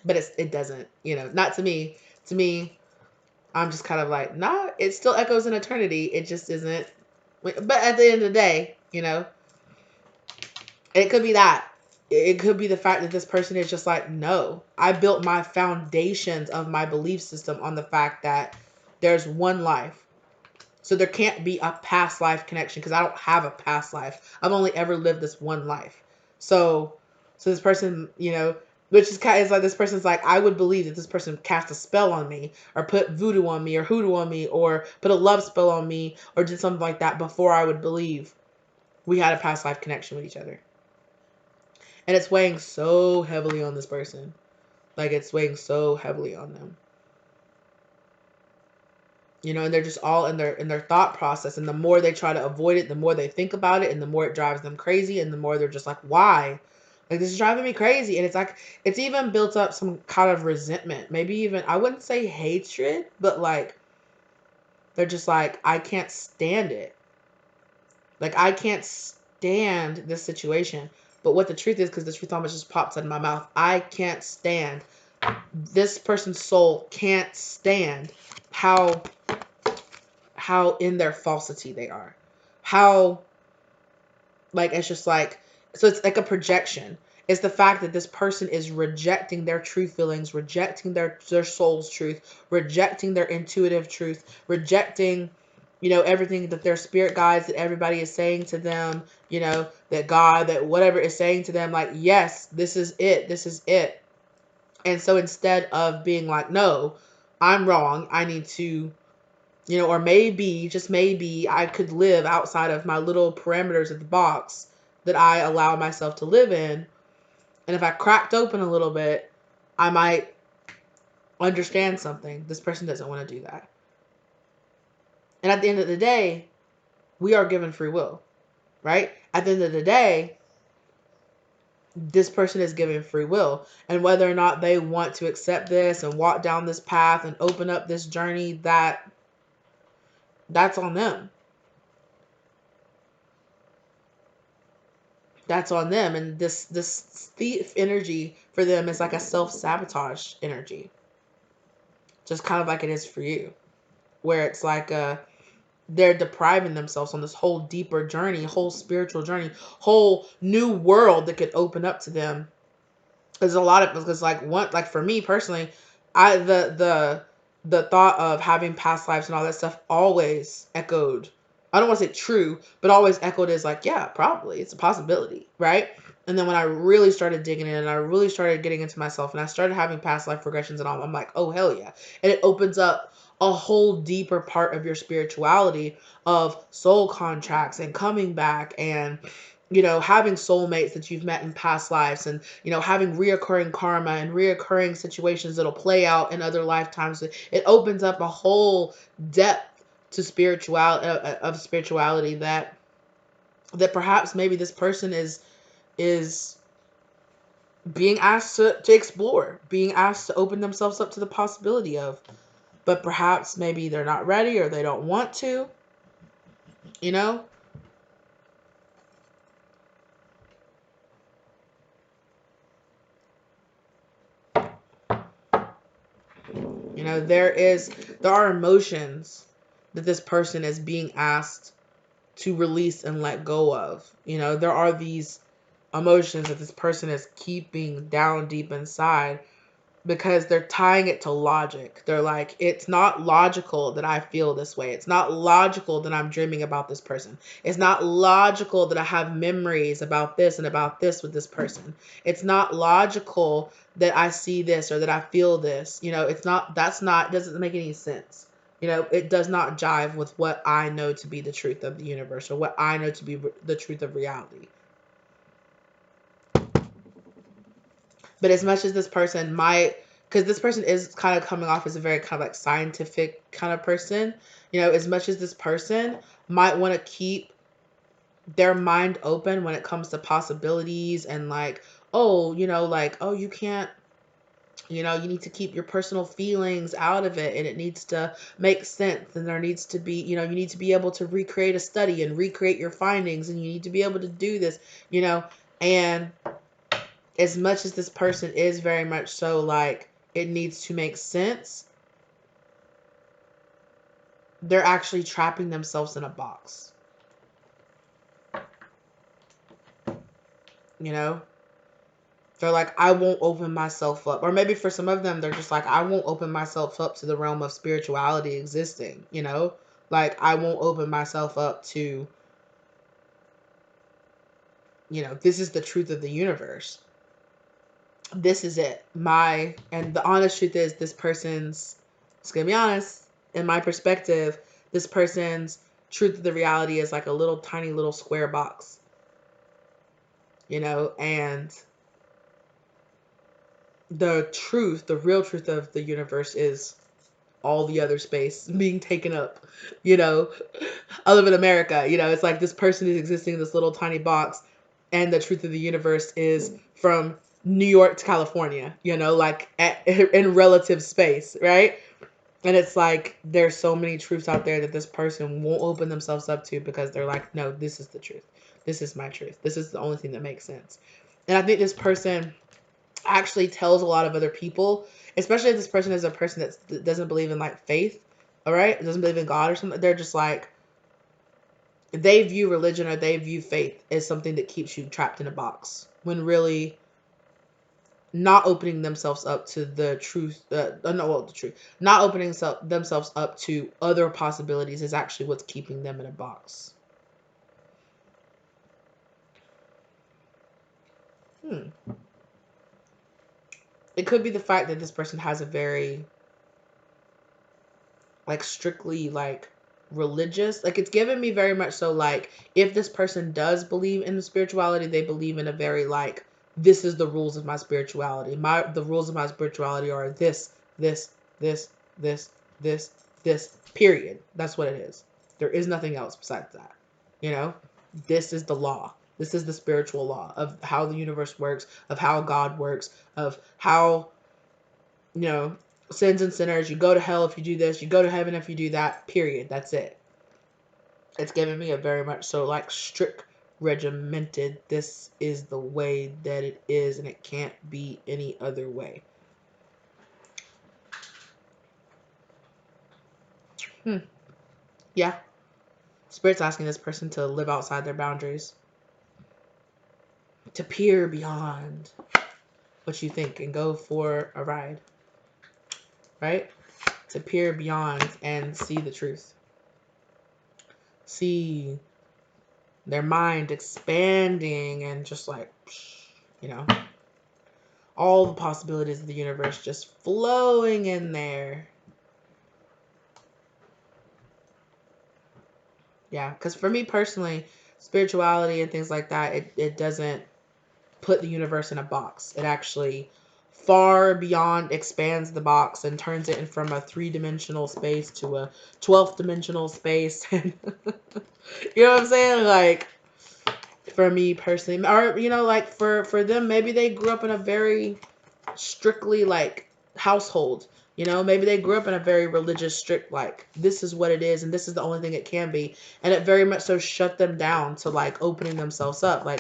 but it doesn't, not to me. To me, I'm just kind of like, nah, it still echoes in eternity. It just isn't. But at the end of the day, it could be that. It could be the fact that this person is just like, no, I built my foundations of my belief system on the fact that there's one life. So there can't be a past life connection because I don't have a past life. I've only ever lived this one life. So this person, which is kind of like, this person's like, I would believe that this person cast a spell on me or put voodoo on me or hoodoo on me or put a love spell on me or did something like that before I would believe we had a past life connection with each other. And it's weighing so heavily on this person. Like, it's weighing so heavily on them. And they're just all in their thought process. And the more they try to avoid it, the more they think about it, and the more it drives them crazy. And the more they're just like, why? Like, this is driving me crazy. And it's like, it's even built up some kind of resentment. Maybe even, I wouldn't say hatred, but like, they're just like, I can't stand it. Like, I can't stand this situation. But what the truth is, because the truth almost just pops out of my mouth, I can't stand. This person's soul can't stand how in their falsity they are. How, like, it's just like, so it's like a projection. It's the fact that this person is rejecting their true feelings, rejecting their soul's truth, rejecting their intuitive truth, rejecting, everything that their spirit guides, that everybody is saying to them, that God, that whatever is saying to them, like, yes, this is it. And so instead of being like, no, I'm wrong, I need to, or maybe, just maybe, I could live outside of my little parameters of the box that I allow myself to live in. And if I cracked open a little bit, I might understand something. This person doesn't want to do that. And at the end of the day, we are given free will, right? At the end of the day, this person is given free will. And whether or not they want to accept this and walk down this path and open up this journey, that's on them. that's on them. And this thief energy for them is like a self-sabotage energy, just kind of like it is for you, where it's like they're depriving themselves on this whole deeper journey, whole spiritual journey, whole new world that could open up to them. There's a lot of, because like one, like for me personally, I the thought of having past lives and all that stuff always echoed, I don't want to say true, but always echoed as like, yeah, probably it's a possibility, right? And then when I really started digging in and I really started getting into myself and I started having past life regressions and all, I'm like, oh hell yeah. And it opens up a whole deeper part of your spirituality, of soul contracts and coming back and, you know, having soulmates that you've met in past lives, and, you know, having reoccurring karma and reoccurring situations that'll play out in other lifetimes. It opens up a whole depth to spirituality, of spirituality, that perhaps maybe this person is being asked to explore, being asked to open themselves up to the possibility of, but perhaps maybe they're not ready or they don't want to, you know. You know, there are emotions that this person is being asked to release and let go of. You know, there are these emotions that this person is keeping down deep inside, because they're tying it to logic. They're like, it's not logical that I feel this way. It's not logical that I'm dreaming about this person. It's not logical that I have memories about this and about this with this person. It's not logical that I see this or that I feel this. You know, it's not, doesn't make any sense. You know, it does not jive with what I know to be the truth of the universe, or what I know to be the truth of reality. But as much as this person might, because this person is kind of coming off as a very kind of like scientific kind of person, you know, as much as this person might want to keep their mind open when it comes to possibilities, and like, oh, you know, like, oh, you can't, you know, you need to keep your personal feelings out of it, and it needs to make sense, and there needs to be, you know, you need to be able to recreate a study and recreate your findings, and you need to be able to do this, you know. And as much as this person is very much so like, it needs to make sense, they're actually trapping themselves in a box. You know? They're like, I won't open myself up. Or maybe for some of them, they're just like, I won't open myself up to the realm of spirituality existing, you know? Like, I won't open myself up to, you know, this is the truth of the universe. This is it. And the honest truth is, this person's, it's gonna be honest, in my perspective, this person's truth of the reality is like a little tiny little square box, you know, and the truth, the real truth of the universe is all the other space being taken up, you know. I live in America, you know, it's like this person is existing in this little tiny box, and the truth of the universe is from New York to California, you know, like in relative space, right? And it's like, there's so many truths out there that this person won't open themselves up to, because they're like, no, this is the truth. This is my truth. This is the only thing that makes sense. And I think this person actually tells a lot of other people, especially if this person is a person that doesn't believe in like faith, all right? Doesn't believe in God or something. They're just like, they view religion or they view faith as something that keeps you trapped in a box, when really not opening themselves up to the truth, the truth, not opening themselves up to other possibilities is actually what's keeping them in a box. It could be the fact that this person has a very, like, strictly, like, religious, like, it's given me very much so, like, if this person does believe in the spirituality, they believe in a very, like, this is the rules of my spirituality. The rules of my spirituality are this, this, this, this, this, period. That's what it is. There is nothing else besides that. You know, this is the law. This is the spiritual law of how the universe works, of how God works, of how, you know, sins and sinners, you go to hell if you do this, you go to heaven if you do that, period. That's it. It's given me a very much so like strict regimented. This is the way that it is, and it can't be any other way. Yeah. Spirit's asking this person to live outside their boundaries, to peer beyond what you think and go for a ride, right? To peer beyond and see the truth. See their mind expanding and just like, you know, all the possibilities of the universe just flowing in there. Yeah, because for me personally, spirituality and things like that, it doesn't put the universe in a box. It actually far beyond expands the box and turns it in from a 3-dimensional space to a 12th dimensional space. And you know what I'm saying? Like, for me personally, or you know, like for them, maybe they grew up in a very strictly like household. You know, maybe they grew up in a very religious, strict, like, this is what it is and this is the only thing it can be. And it very much so shut them down to like opening themselves up. Like,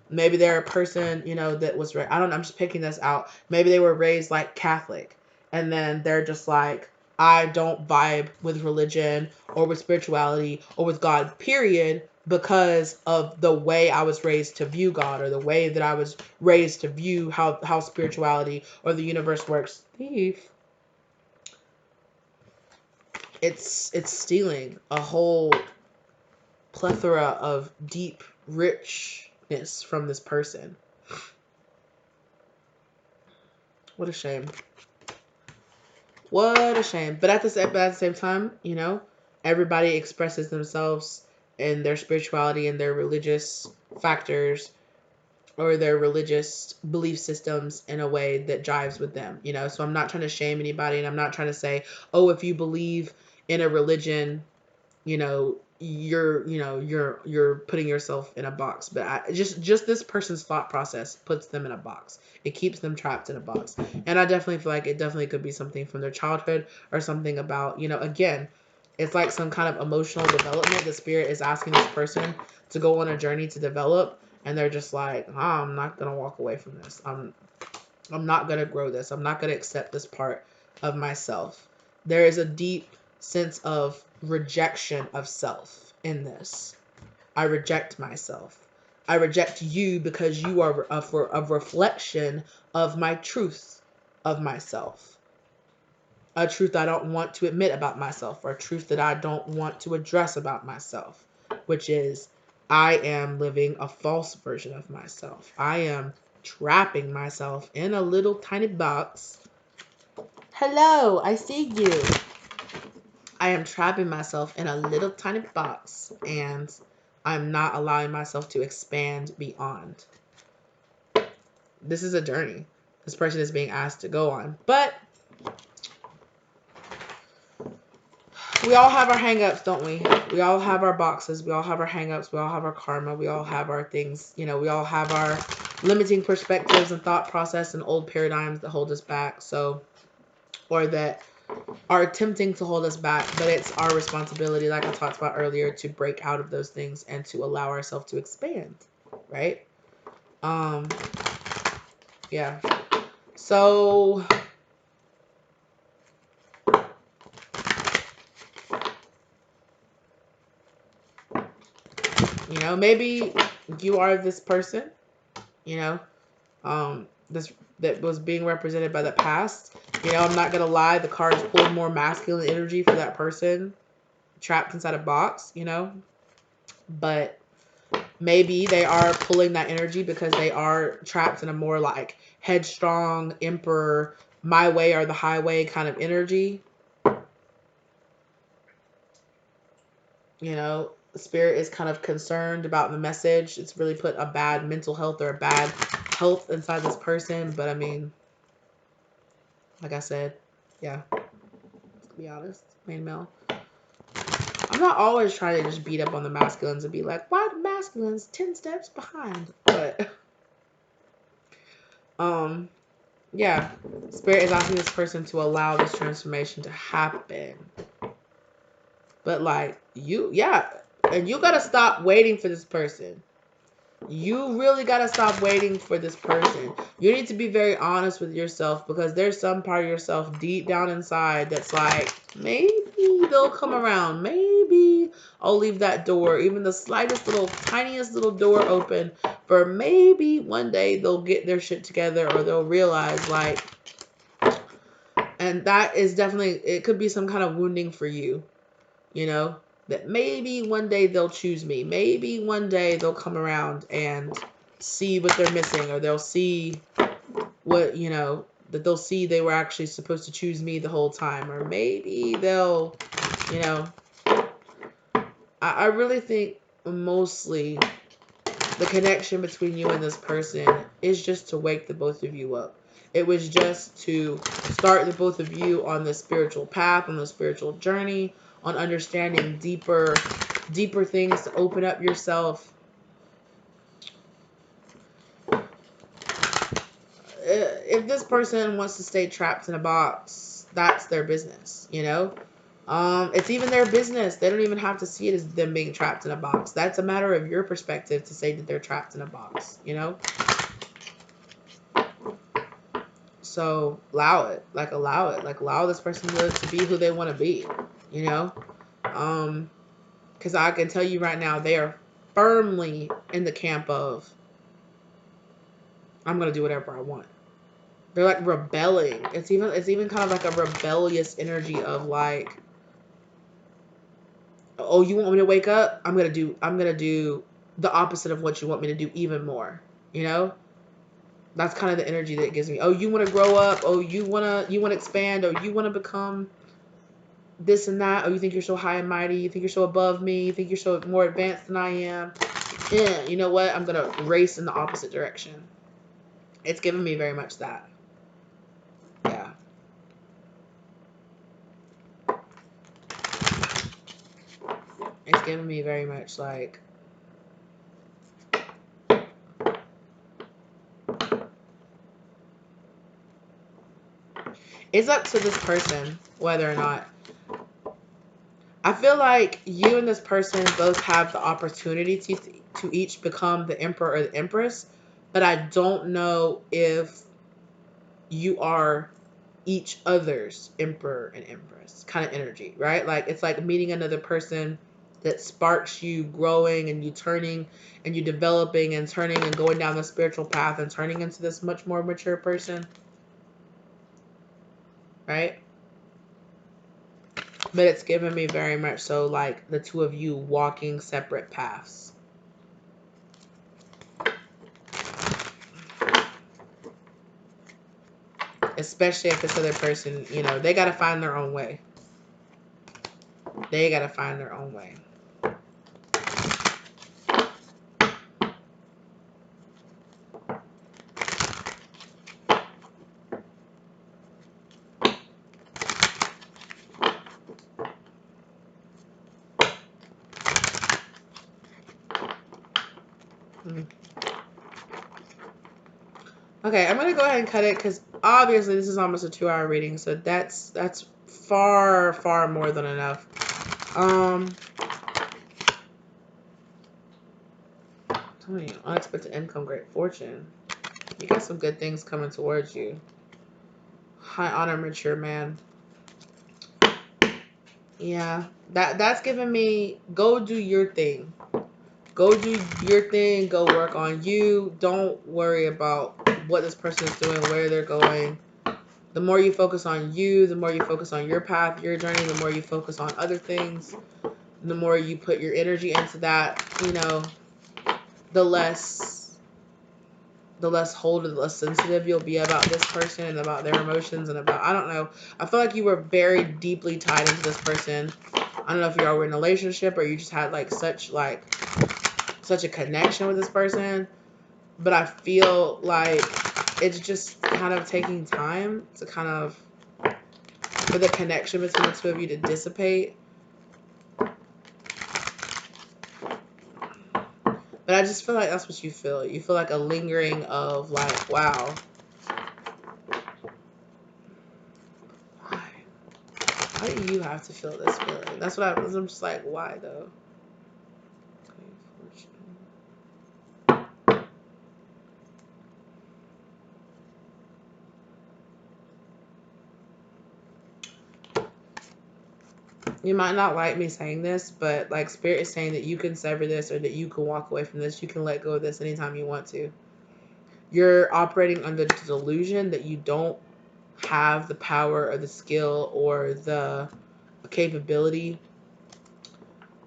maybe they're a person, you know, that was, I don't know, I'm just picking this out. Maybe they were raised like Catholic, and then they're just like, I don't vibe with religion or with spirituality or with God, period, because of the way I was raised to view God, or the way that I was raised to view how spirituality or the universe works. Thief. It's stealing a whole plethora of deep richness from this person. What a shame. What a shame. But at the same time, you know, everybody expresses themselves in their spirituality and their religious factors or their religious belief systems in a way that jives with them, you know. So I'm not trying to shame anybody, and I'm not trying to say, oh, if you believe in a religion, you know, you're putting yourself in a box. But just this person's thought process puts them in a box. It keeps them trapped in a box. And I definitely feel like it definitely could be something from their childhood, or something about, you know, again, it's like some kind of emotional development. The spirit is asking this person to go on a journey to develop, and they're just like, I'm not gonna walk away from this. I'm not gonna grow this. I'm not gonna accept this part of myself. There is a deep sense of rejection of self in this. I reject myself. I reject you because you are a reflection of my truth of myself. A truth I don't want to admit about myself, or a truth that I don't want to address about myself, which is, I am living a false version of myself. I am trapping myself in a little tiny box. Hello, I see you. I am trapping myself in a little tiny box, and I'm not allowing myself to expand beyond. This is a journey this person is being asked to go on. But we all have our hangups, don't we? We all have our boxes. We all have our hangups. We all have our karma. We all have our things. You know, we all have our limiting perspectives and thought process and old paradigms that hold us back. So, or that are attempting to hold us back. But it's our responsibility, like I talked about earlier, to break out of those things and to allow ourselves to expand. Right? Yeah. So, you know, maybe you are this person, you know, this that was being represented by the past. You know, I'm not gonna lie, the cards pulled more masculine energy for that person trapped inside a box, you know. But maybe they are pulling that energy because they are trapped in a more like headstrong emperor, my way or the highway kind of energy. You know, the spirit is kind of concerned about the message. It's really put a bad mental health or a bad health inside this person. But I mean, like I said, yeah, to be honest, main male. I'm not always trying to just beat up on the masculines and be like, why the masculines 10 steps behind? But, yeah, spirit is asking this person to allow this transformation to happen. But like, and you gotta stop waiting for this person. You really got to stop waiting for this person. You need to be very honest with yourself, because there's some part of yourself deep down inside that's like, maybe they'll come around. Maybe I'll leave that door, even the slightest little, tiniest little door open, for maybe one day they'll get their shit together, or they'll realize, like, and that is definitely, it could be some kind of wounding for you, you know, that maybe one day they'll choose me. Maybe one day they'll come around and see what they're missing, or they'll see what, you know, that they'll see they were actually supposed to choose me the whole time, or maybe they'll, you know, I really think mostly the connection between you and this person is just to wake the both of you up. It was just to start the both of you on the spiritual path, on the spiritual journey, on understanding deeper things, to open up yourself. If this person wants to stay trapped in a box, that's their business, you know? It's even their business. They don't even have to see it as them being trapped in a box. That's a matter of your perspective to say that they're trapped in a box, you know? So allow it. Like, allow it. Like, allow this person to be who they want to be, you know? Because I can tell you right now, they are firmly in the camp of, I'm going to do whatever I want. They're like rebelling. It's even kind of like a rebellious energy of like, oh, you want me to wake up? I'm gonna do the opposite of what you want me to do, even more. You know? That's kind of the energy that it gives me. Oh, you want to grow up? Oh, you wanna expand? Oh, you wanna become this and that? Oh, you think you're so high and mighty? You think you're so above me? You think you're so more advanced than I am? Yeah, you know what? I'm gonna race in the opposite direction. It's giving me very much that. Yeah. It's giving me very much like, it's up to this person whether or not. I feel like you and this person both have the opportunity to each become the emperor or the empress, but I don't know if you are each other's emperor and empress kind of energy, right? Like, it's like meeting another person that sparks you growing, and you turning, and you developing, and turning, and going down the spiritual path, and turning into this much more mature person, right? But it's given me very much so like the two of you walking separate paths. Especially if this other person, you know, they got to find their own way. They got to find their own way. Okay, I'm going to go ahead and cut it because obviously this is almost a 2-hour reading. So that's far, far more than enough. I'm telling you, unexpected income, great fortune. You got some good things coming towards you. High honor, mature man. Yeah, that's giving me, go do your thing. Go do your thing. Go work on you. Don't worry about what this person is doing, where they're going. The more you focus on you, the more you focus on your path, your journey, the more you focus on other things, the more you put your energy into that, you know, the less hold, the less sensitive you'll be about this person and about their emotions and about, I don't know. I feel like you were very deeply tied into this person. I don't know if you all were in a relationship or you just had like such a connection with this person, but I feel like it's just kind of taking time to kind of, for the connection between the two of you to dissipate. But I just feel like that's what you feel. You feel like a lingering of like, wow. Why do you have to feel this feeling? That's what I'm just like, why though? You might not like me saying this, but like Spirit is saying that you can sever this, or that you can walk away from this. You can let go of this anytime you want to. You're operating under the delusion that you don't have the power or the skill or the capability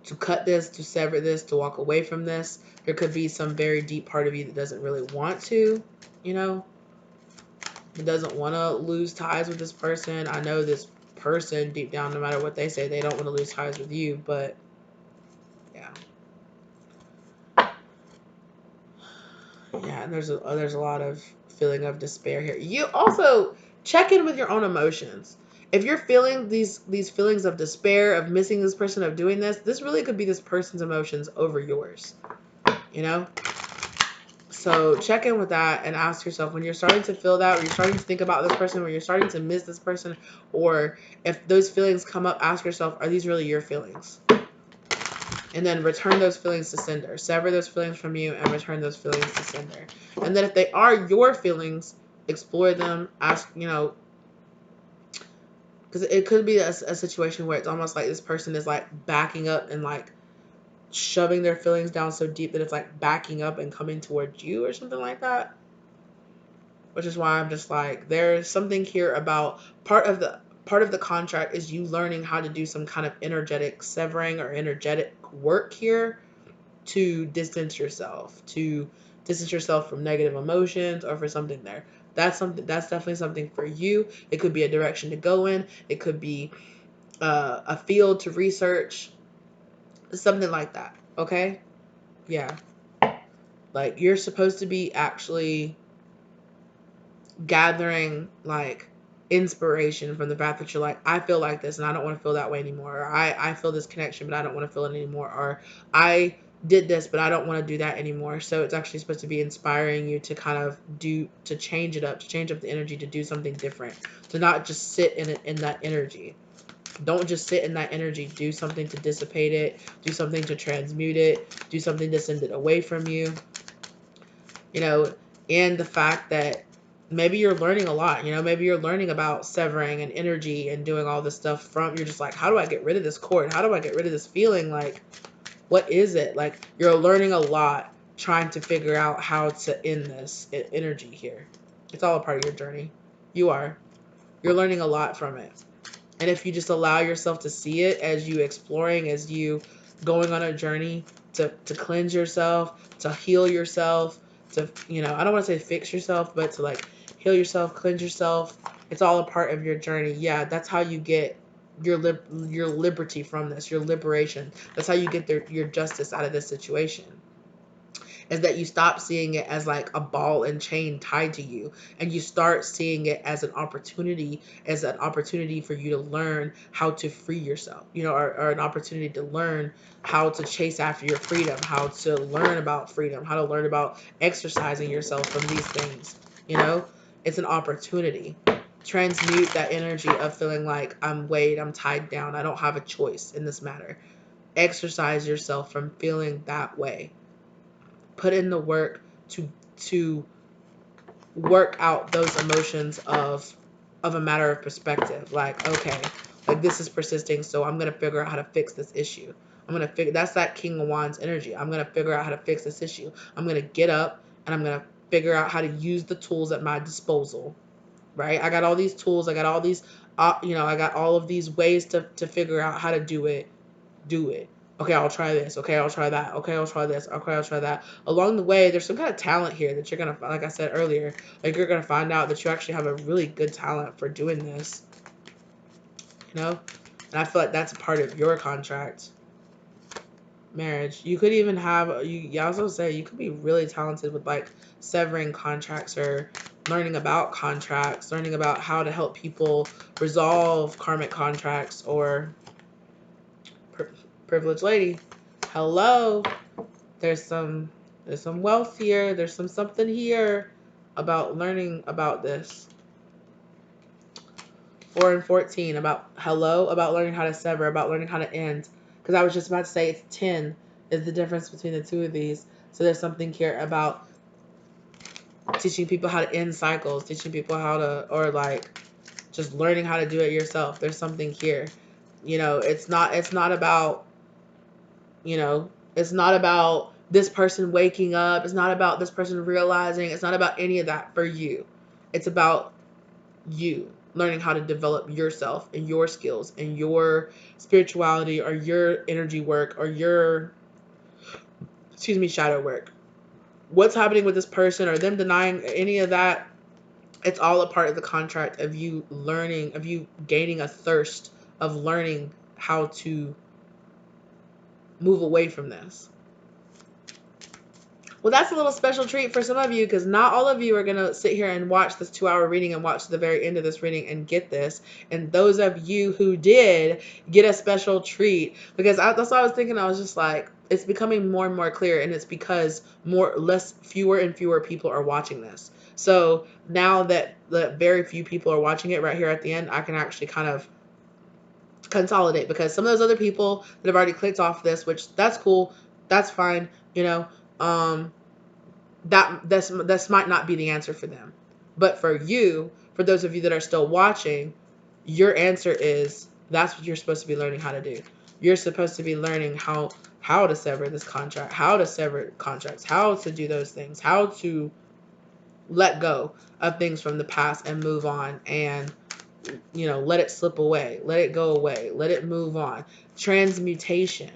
to cut this, to sever this, to walk away from this. There could be some very deep part of you that doesn't really want to, you know, it doesn't want to lose ties with this person. I know this person deep down, no matter what they say, they don't want to lose ties with you, but yeah. Yeah, and there's a lot of feeling of despair here. You also check in with your own emotions. If you're feeling these feelings of despair, of missing this person, of doing this really could be this person's emotions over yours. You know? So check in with that and ask yourself, when you're starting to feel that, or you're starting to think about this person, when you're starting to miss this person, or if those feelings come up, ask yourself, are these really your feelings? And then return those feelings to sender. Sever those feelings from you and return those feelings to sender. And then if they are your feelings, explore them. Ask, you know, because it could be a situation where it's almost like this person is like backing up and like shoving their feelings down so deep that it's like backing up and coming towards you or something like that. Which is why I'm just like, there's something here about part of the contract is you learning how to do some kind of energetic severing or energetic work here to distance yourself from negative emotions or for something there. That's definitely something for you. It could be a direction to go in. It could be a field to research, something like that. Okay? Yeah. Like, you're supposed to be actually gathering like inspiration from the fact that you're like, I feel like this and I don't want to feel that way anymore, or I feel this connection but I don't want to feel it anymore, or I did this but I don't want to do that anymore. So it's actually supposed to be inspiring you to kind of to change it up, to change up the energy, to do something different, to not just sit in that energy. Don't just sit in that energy. Do something to dissipate it, do something to transmute it, do something to send it away from you. You know, and the fact that maybe you're learning a lot, you know, maybe you're learning about severing and energy and doing all this stuff from, you're just like, how do I get rid of this cord? How do I get rid of this feeling? Like, what is it? Like, you're learning a lot trying to figure out how to end this energy here. It's all a part of your journey. You're learning a lot from it. And if you just allow yourself to see it as you exploring, as you going on a journey to cleanse yourself, to heal yourself, to, you know, I don't want to say fix yourself, but to like heal yourself, cleanse yourself. It's all a part of your journey. Yeah, that's how you get your liberty from this, your liberation. That's how you get your justice out of this situation. Is that you stop seeing it as like a ball and chain tied to you, and you start seeing it as an opportunity, for you to learn how to free yourself, you know, or an opportunity to learn how to chase after your freedom, how to learn about freedom, how to learn about exercising yourself from these things. You know, it's an opportunity. Transmute that energy of feeling like I'm weighed, I'm tied down, I don't have a choice in this matter. Exercise yourself from feeling that way. Put in the work to work out those emotions of a matter of perspective. Like, okay, like this is persisting, so I'm gonna figure out how to fix this issue. That's that King of Wands energy. I'm gonna figure out how to fix this issue. I'm gonna get up and I'm gonna figure out how to use the tools at my disposal. Right? I got all these tools. I got all these, I got all of these ways to figure out how to do it. Do it. Okay, I'll try this. Okay, I'll try that. Okay, I'll try this. Okay, I'll try that. Along the way, there's some kind of talent here that you're going to, like I said earlier, like you're going to find out that you actually have a really good talent for doing this. You know? And I feel like that's a part of your contract. Marriage. You could even have, you also say you could be really talented with like severing contracts or learning about contracts, learning about how to help people resolve karmic contracts or privileged lady. Hello. There's some wealth here. There's something here about learning about this. 4 and 14 about learning how to sever, about learning how to end. Because I was just about to say it's 10 is the difference between the two of these. So there's something here about teaching people how to end cycles, teaching people how to, or like just learning how to do it yourself. There's something here. It's not about, it's not about this person waking up. It's not about this person realizing. It's not about any of that for you. It's about you learning how to develop yourself and your skills and your spirituality or your energy work or your, excuse me, shadow work. What's happening with this person or them denying any of that, it's all a part of the contract of you learning, of you gaining a thirst of learning how to move away from this. Well, that's a little special treat for some of you, because not all of you are going to sit here and watch this 2 hour reading and watch the very end of this reading and get this. And those of you who did get a special treat, because that's what I was thinking. I was just like, it's becoming more and more clear, and it's because fewer and fewer people are watching this. So now that the very few people are watching it right here at the end, I can actually kind of consolidate, because some of those other people that have already clicked off this, which that's cool, that's fine, um this might not be the answer for them. But for you, for those of you that are still watching, your answer is, that's what you're supposed to be learning how to do. You're supposed to be learning how to sever this contract, how to sever contracts, how to do those things, how to let go of things from the past and move on, and let it slip away, let it go away, let it move on. Transmutation.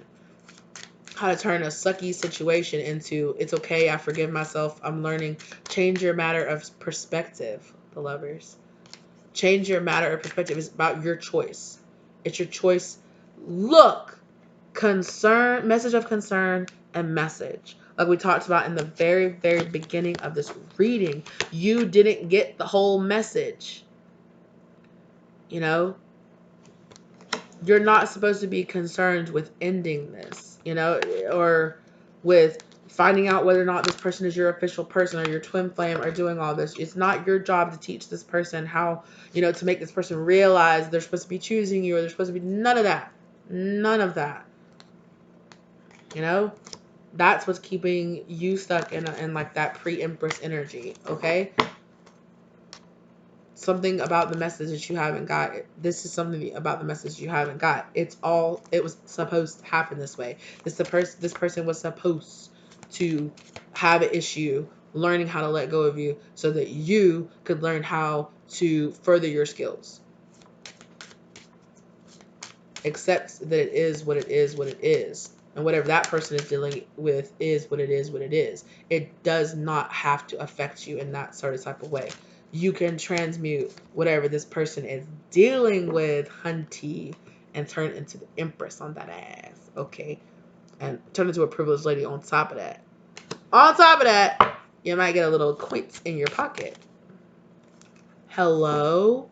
How to turn a sucky situation into, it's okay, I forgive myself, I'm learning. Change your matter of perspective, the lovers. Change your matter of perspective. It's about your choice. It's your choice. Look, concern, message of concern, and message. Like we talked about in the very, very beginning of this reading, you didn't get the whole message. You're not supposed to be concerned with ending this, or with finding out whether or not this person is your official person or your twin flame, or doing all this. It's not your job to teach this person how, to make this person realize they're supposed to be choosing you, or they're supposed to be, none of that. None of that. That's what's keeping you stuck in like that pre-empress energy, okay? Something about the message that you haven't got. This is something about the message you haven't got. It was supposed to happen this way. This person was supposed to have an issue learning how to let go of you, so that you could learn how to further your skills. Accept that it is what it is, what it is. And whatever that person is dealing with is what it is, what it is. It does not have to affect you in that sort of type of way. You can transmute whatever this person is dealing with, hunty, and turn into the empress on that ass, okay? And turn into a privileged lady on top of that. On top of that, you might get a little coins in your pocket. Hello?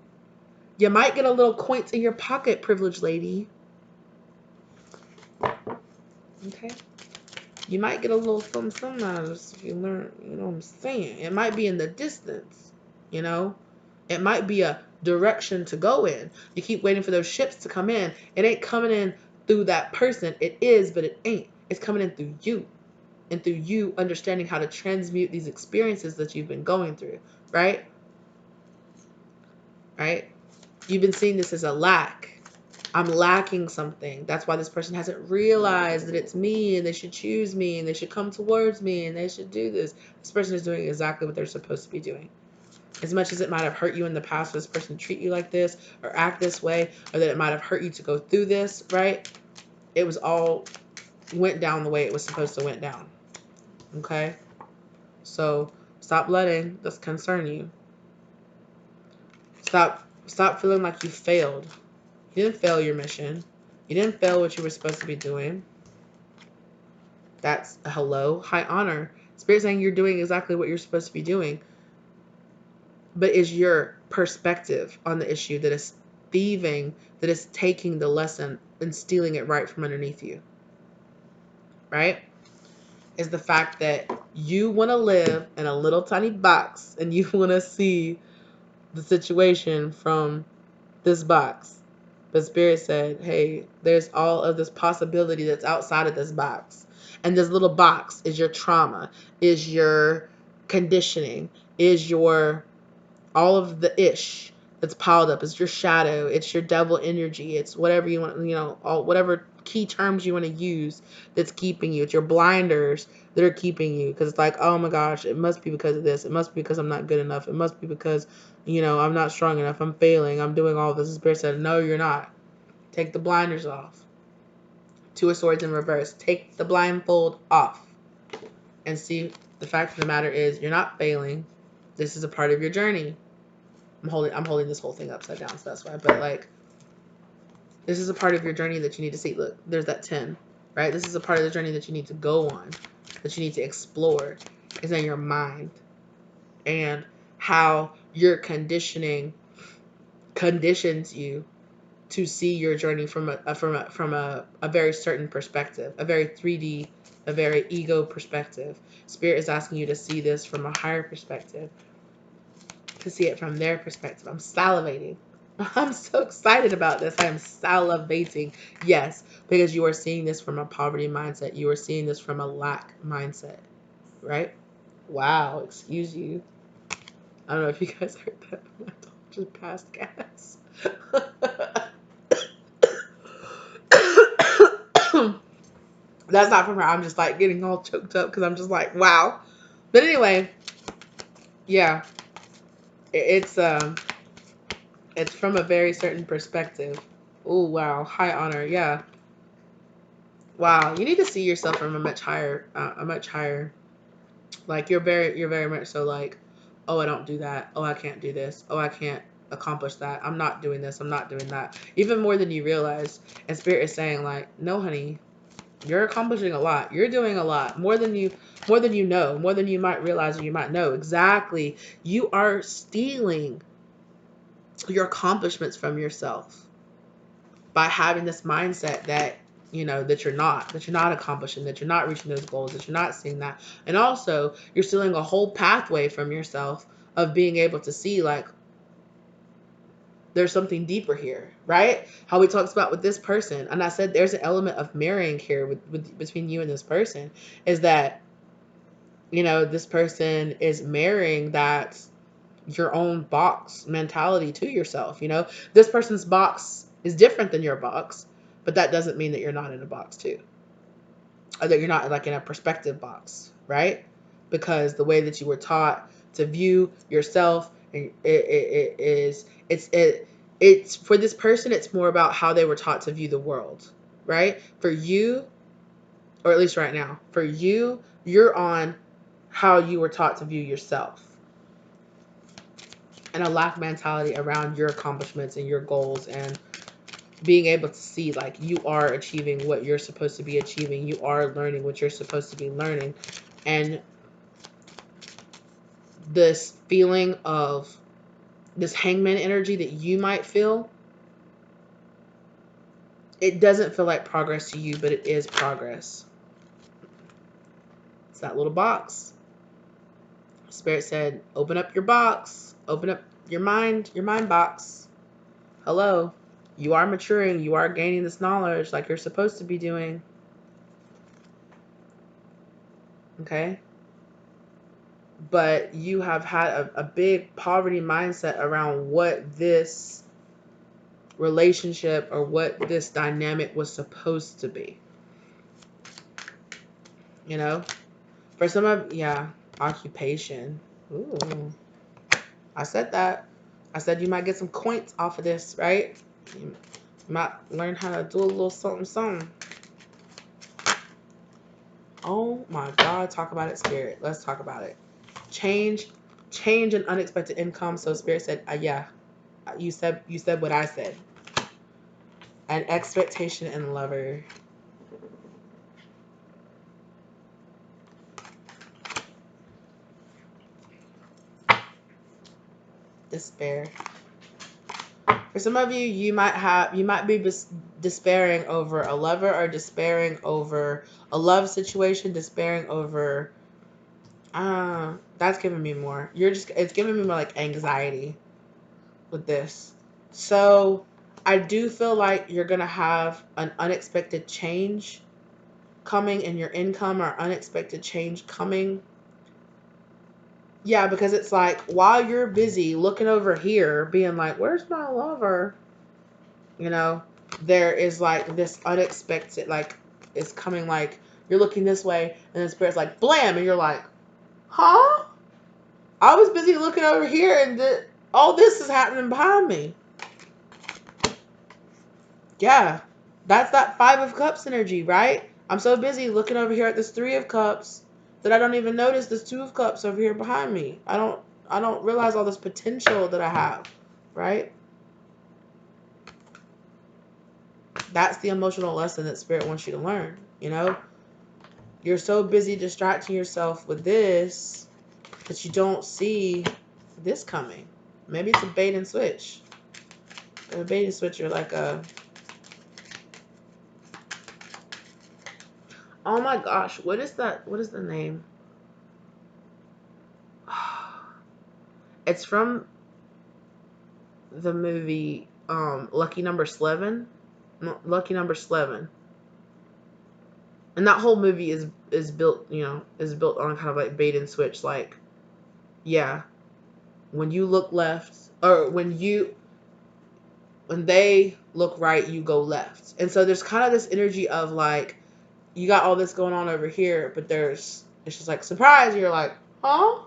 You might get a little coins in your pocket, privileged lady. Okay? You might get a little something out of this if you learn, you know what I'm saying? It might be in the distance, It might be a direction to go in. You keep waiting for those ships to come in. It ain't coming in through that person. It is, but it ain't. It's coming in through you. And through you understanding how to transmute these experiences that you've been going through, right? Right? You've been seeing this as a lack. I'm lacking something. That's why this person hasn't realized that it's me, and they should choose me, and they should come towards me, and they should do this. This person is doing exactly what they're supposed to be doing. As much as it might have hurt you in the past for this person to treat you like this or act this way, or that it might have hurt you to go through this, right? It was all went down the way it was supposed to went down. Okay? So stop letting this concern you. Stop feeling like you failed. You didn't fail your mission. You didn't fail what you were supposed to be doing. That's a hello, high honor. Spirit saying you're doing exactly what you're supposed to be doing. But is your perspective on the issue that is thieving, that is taking the lesson and stealing it right from underneath you. Right? Is the fact that you want to live in a little tiny box, and you want to see the situation from this box. But Spirit said, hey, there's all of this possibility that's outside of this box. And this little box is your trauma, is your conditioning, is your all of the ish that's piled up. It's your shadow. It's your devil energy. It's whatever you want, all whatever key terms you want to use that's keeping you. It's your blinders that are keeping you, because it's like, oh my gosh, it must be because of this. It must be because I'm not good enough. It must be because, I'm not strong enough. I'm failing. I'm doing all this. The Spirit said, no, you're not. Take the blinders off. Two of Swords in reverse. Take the blindfold off and see. The fact of the matter is, you're not failing. This is a part of your journey. I'm holding this whole thing upside down, so that's why. But like, this is a part of your journey that you need to see. Look, there's that 10, right? This is a part of the journey that you need to go on, that you need to explore, is in your mind, and how your conditioning conditions you to see your journey from a very certain perspective, a very 3D, a very ego perspective. Spirit is asking you to see this from a higher perspective, to see it from their perspective. I'm salivating. I'm so excited about this. I am salivating. Yes, because you are seeing this from a poverty mindset. You are seeing this from a lack mindset, right? Wow, excuse you. I don't know if you guys heard that. My dog just passed gas. That's not from her. I'm just like getting all choked up because I'm just like, wow. But anyway, yeah, it's from a very certain perspective. Oh wow, high honor. Yeah, wow. You need to see yourself from a much higher. Like you're very much so like, oh, I don't do that. Oh, I can't do this. Oh, I can't accomplish that. I'm not doing this. I'm not doing that. Even more than you realize. And Spirit is saying like, no, honey, you're accomplishing a lot. You're doing a lot more than you know, more than you might realize or you might know. Exactly. You are stealing your accomplishments from yourself by having this mindset that that you're not accomplishing, that you're not reaching those goals, that you're not seeing that. And also you're stealing a whole pathway from yourself of being able to see like there's something deeper here, right? How we talked about with this person, and I said there's an element of marrying here with between you and this person, is that this person is marrying that your own box mentality to yourself. This person's box is different than your box, but that doesn't mean that you're not in a box too, or that you're not like in a perspective box, right? Because the way that you were taught to view yourself, and it's for this person, it's more about how they were taught to view the world, right? For you, or at least right now, for you, you're on how you were taught to view yourself, and a lack mentality around your accomplishments and your goals, and being able to see like you are achieving what you're supposed to be achieving, you are learning what you're supposed to be learning. And this feeling of this hangman energy that you might feel, it doesn't feel like progress to you, but it is progress. It's that little box. Spirit said, open up your box, open up your mind box. Hello. You are maturing. You are gaining this knowledge like you're supposed to be doing. Okay? But you have had a big poverty mindset around what this relationship or what this dynamic was supposed to be. For some of, occupation. Ooh. I said that. I said you might get some coins off of this, right? You might learn how to do a little something, something. Oh my God, talk about it, Spirit. Let's talk about it. Change and unexpected income. So Spirit said, yeah, you said what I said. An expectation and lover. Despair. For some of you, you might be despairing over a lover, or despairing over a love situation, despairing over that's giving me more. It's giving me more like anxiety with this. So I do feel like you're gonna have an unexpected change coming in your income, or unexpected change coming Yeah, because it's like while you're busy looking over here, being like, where's my lover? You know, there is like this unexpected, like, it's coming, like, you're looking this way, and then Spirit's like, blam, and you're like, huh? I was busy looking over here, and all this is happening behind me. Yeah, that's that Five of Cups energy, right? I'm so busy looking over here at this Three of Cups that I don't even notice this Two of Cups over here behind me. I don't realize all this potential that I have, right? That's the emotional lesson that Spirit wants you to learn, you know? You're so busy distracting yourself with this that you don't see this coming. Maybe it's a bait and switch. A bait and switch, you're like a... Oh my gosh, what is that? What is the name? It's from the movie Lucky Number 11. Lucky Number 11. And that whole movie is built, is built on kind of like bait and switch. Like, yeah, when you look left, or when they look right, you go left. And so there's kind of this energy of like, you got all this going on over here, but it's just like, surprise. You're like, huh?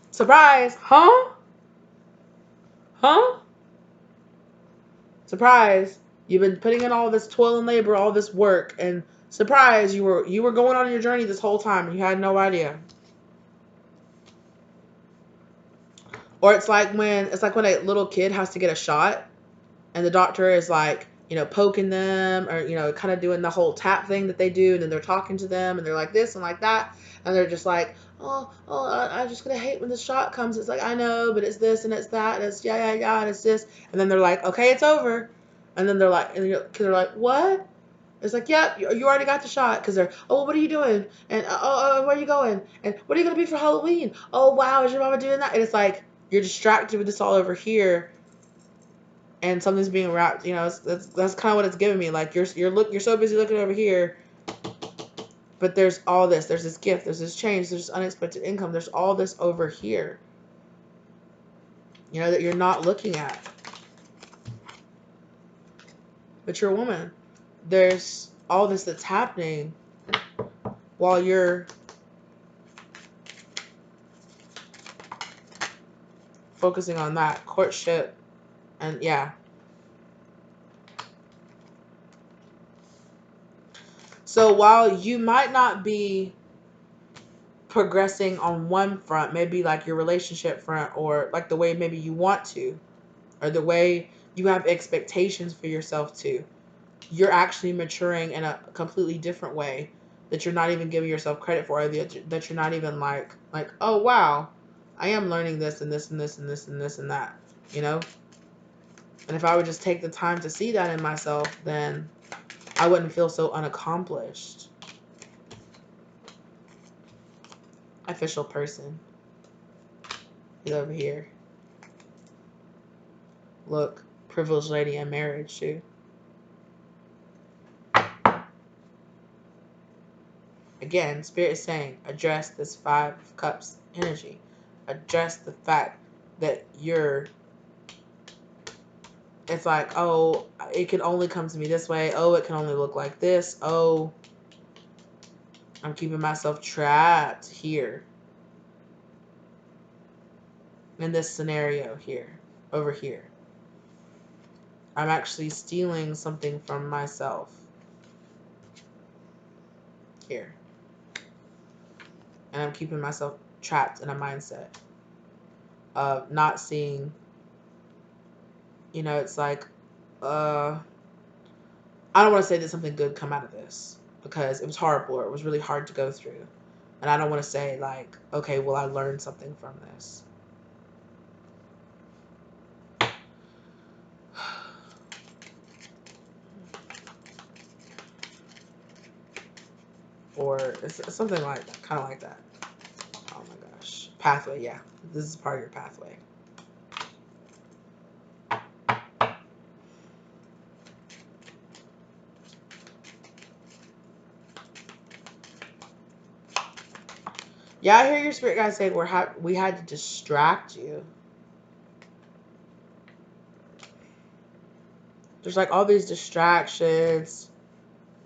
Surprise, huh? Huh? Surprise. You've been putting in all this toil and labor, all this work, and surprise, you were going on your journey this whole time and you had no idea. Or it's like when a little kid has to get a shot and the doctor is like, poking them, or, kind of doing the whole tap thing that they do, and then they're talking to them and they're like this and like that, and they're just like, I'm just gonna hate when the shot comes. It's like, I know, but it's this and it's that and it's yeah, and it's this, and then they're like, okay, it's over, and then they're like, what? It's like, yep, you already got the shot, because they're, oh, what are you doing? And where are you going? And what are you gonna be for Halloween? Oh wow, is your mama doing that? And it's like, you're distracted with this all over here, and something's being wrapped. That's kind of what it's giving me. Like, you're so busy looking over here, but there's all this. There's this gift. There's this change. There's unexpected income. There's all this over here, that you're not looking at. But you're a woman. There's all this that's happening while you're focusing on that courtship, and yeah. So while you might not be progressing on one front, maybe like your relationship front, or like the way maybe you want to, or the way you have expectations for yourself to, you're actually maturing in a completely different way that you're not even giving yourself credit for, or that you're not even like, oh wow, I am learning this and this and this and this and this and that, And if I would just take the time to see that in myself, then I wouldn't feel so unaccomplished. Official person. He's over here. Look, privileged lady in marriage too. Again, Spirit is saying, address this Five of Cups energy. Address the fact that it's like, oh, it can only come to me this way. Oh, it can only look like this. Oh, I'm keeping myself trapped here. In this scenario here, over here. I'm actually stealing something from myself. Here. And I'm keeping myself trapped in a mindset of not seeing, it's like, I don't want to say that something good come out of this, because it was horrible, or it was really hard to go through. And I don't want to say like, okay, well, I learned something from this. Or it's something like that, kind of like that. Oh my gosh. Pathway, yeah. This is part of your pathway. Yeah, I hear your spirit guys saying we had to distract you. There's like all these distractions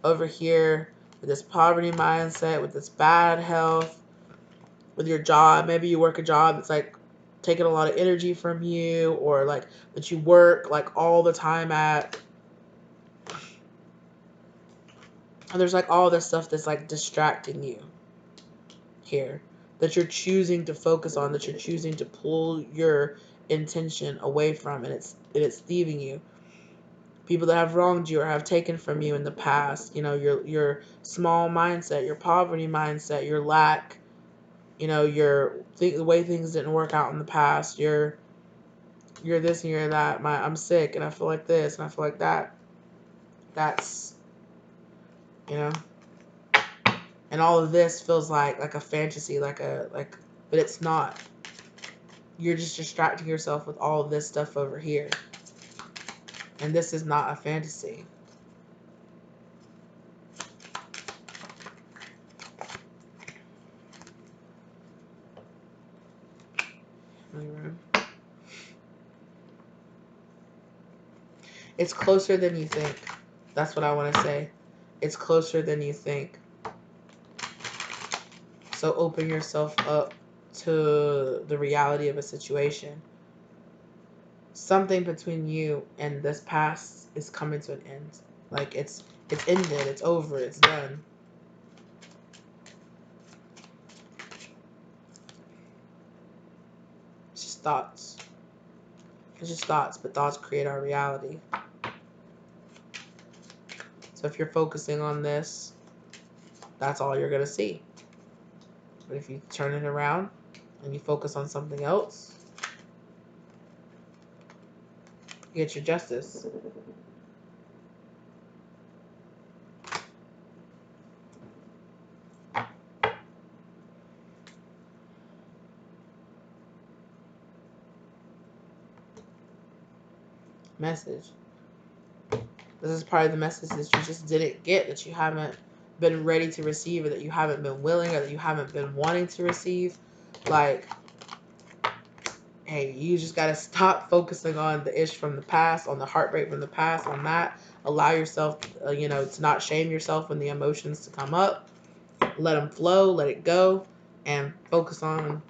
over here with this poverty mindset, with this bad health, with your job. Maybe you work a job that's like taking a lot of energy from you, or like that you work like all the time at. And there's like all this stuff that's like distracting you here, that you're choosing to focus on, that you're choosing to pull your intention away from, and it's thieving you. People that have wronged you or have taken from you in the past, your small mindset, your poverty mindset, your lack, the way things didn't work out in the past, you're this and you're that. I'm sick and I feel like this and I feel like that. That's, you know, and all of this feels like a fantasy, but it's not. You're just distracting yourself with all of this stuff over here, and this is not a fantasy. It's closer than you think. That's what I want to say. It's closer than you think. So open yourself up to the reality of a situation. Something between you and this past is coming to an end. Like it's ended, it's over, it's done. It's just thoughts. It's just thoughts, but thoughts create our reality. So if you're focusing on this, that's all you're going to see. But if you turn it around and you focus on something else, you get your justice. Message. This is probably the message that you just didn't get, that you haven't been ready to receive, or that you haven't been willing, or that you haven't been wanting to receive. Like, hey, you just got to stop focusing on the ish from the past, on the heartbreak from the past, on that. Allow yourself, to not shame yourself when the emotions to come up. Let them flow, let it go, and focus on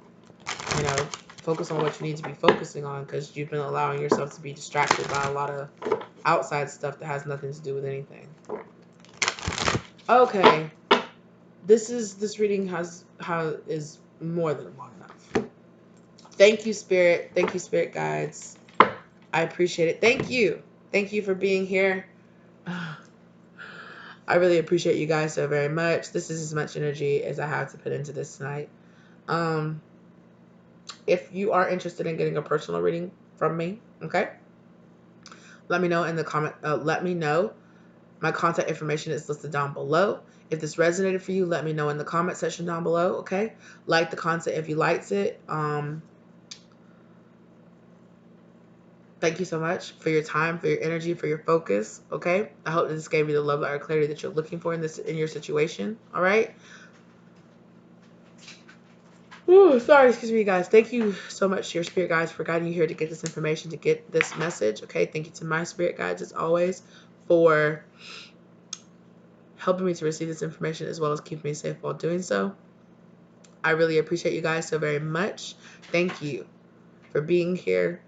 what you need to be focusing on, because you've been allowing yourself to be distracted by a lot of outside stuff that has nothing to do with anything. Okay, this reading is more than long enough. Thank you, Spirit. Thank you, Spirit Guides. I appreciate it. Thank you for being here. I really appreciate you guys so very much. This is as much energy as I have to put into this tonight. If you are interested in getting a personal reading from me, okay, let me know in the comment. Let me know. My contact information is listed down below. If this resonated for you, let me know in the comment section down below, okay? Like the content if you liked it. Thank you so much for your time, for your energy, for your focus, okay? I hope that this gave you the love, light, or clarity that you're looking for in your situation, all right? Ooh, sorry, excuse me, guys. Thank you so much to your spirit guides for guiding you here to get this information, to get this message, okay? Thank you to my spirit guides, as always, for helping me to receive this information, as well as keeping me safe while doing so. I really appreciate you guys so very much. Thank you for being here.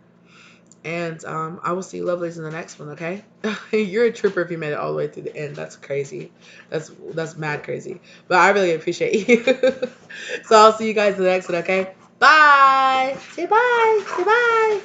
And I will see you lovelies in the next one, okay? You're a trooper if you made it all the way through the end. That's crazy. That's mad crazy. But I really appreciate you. So I'll see you guys in the next one, okay? Bye. Say bye. Say bye.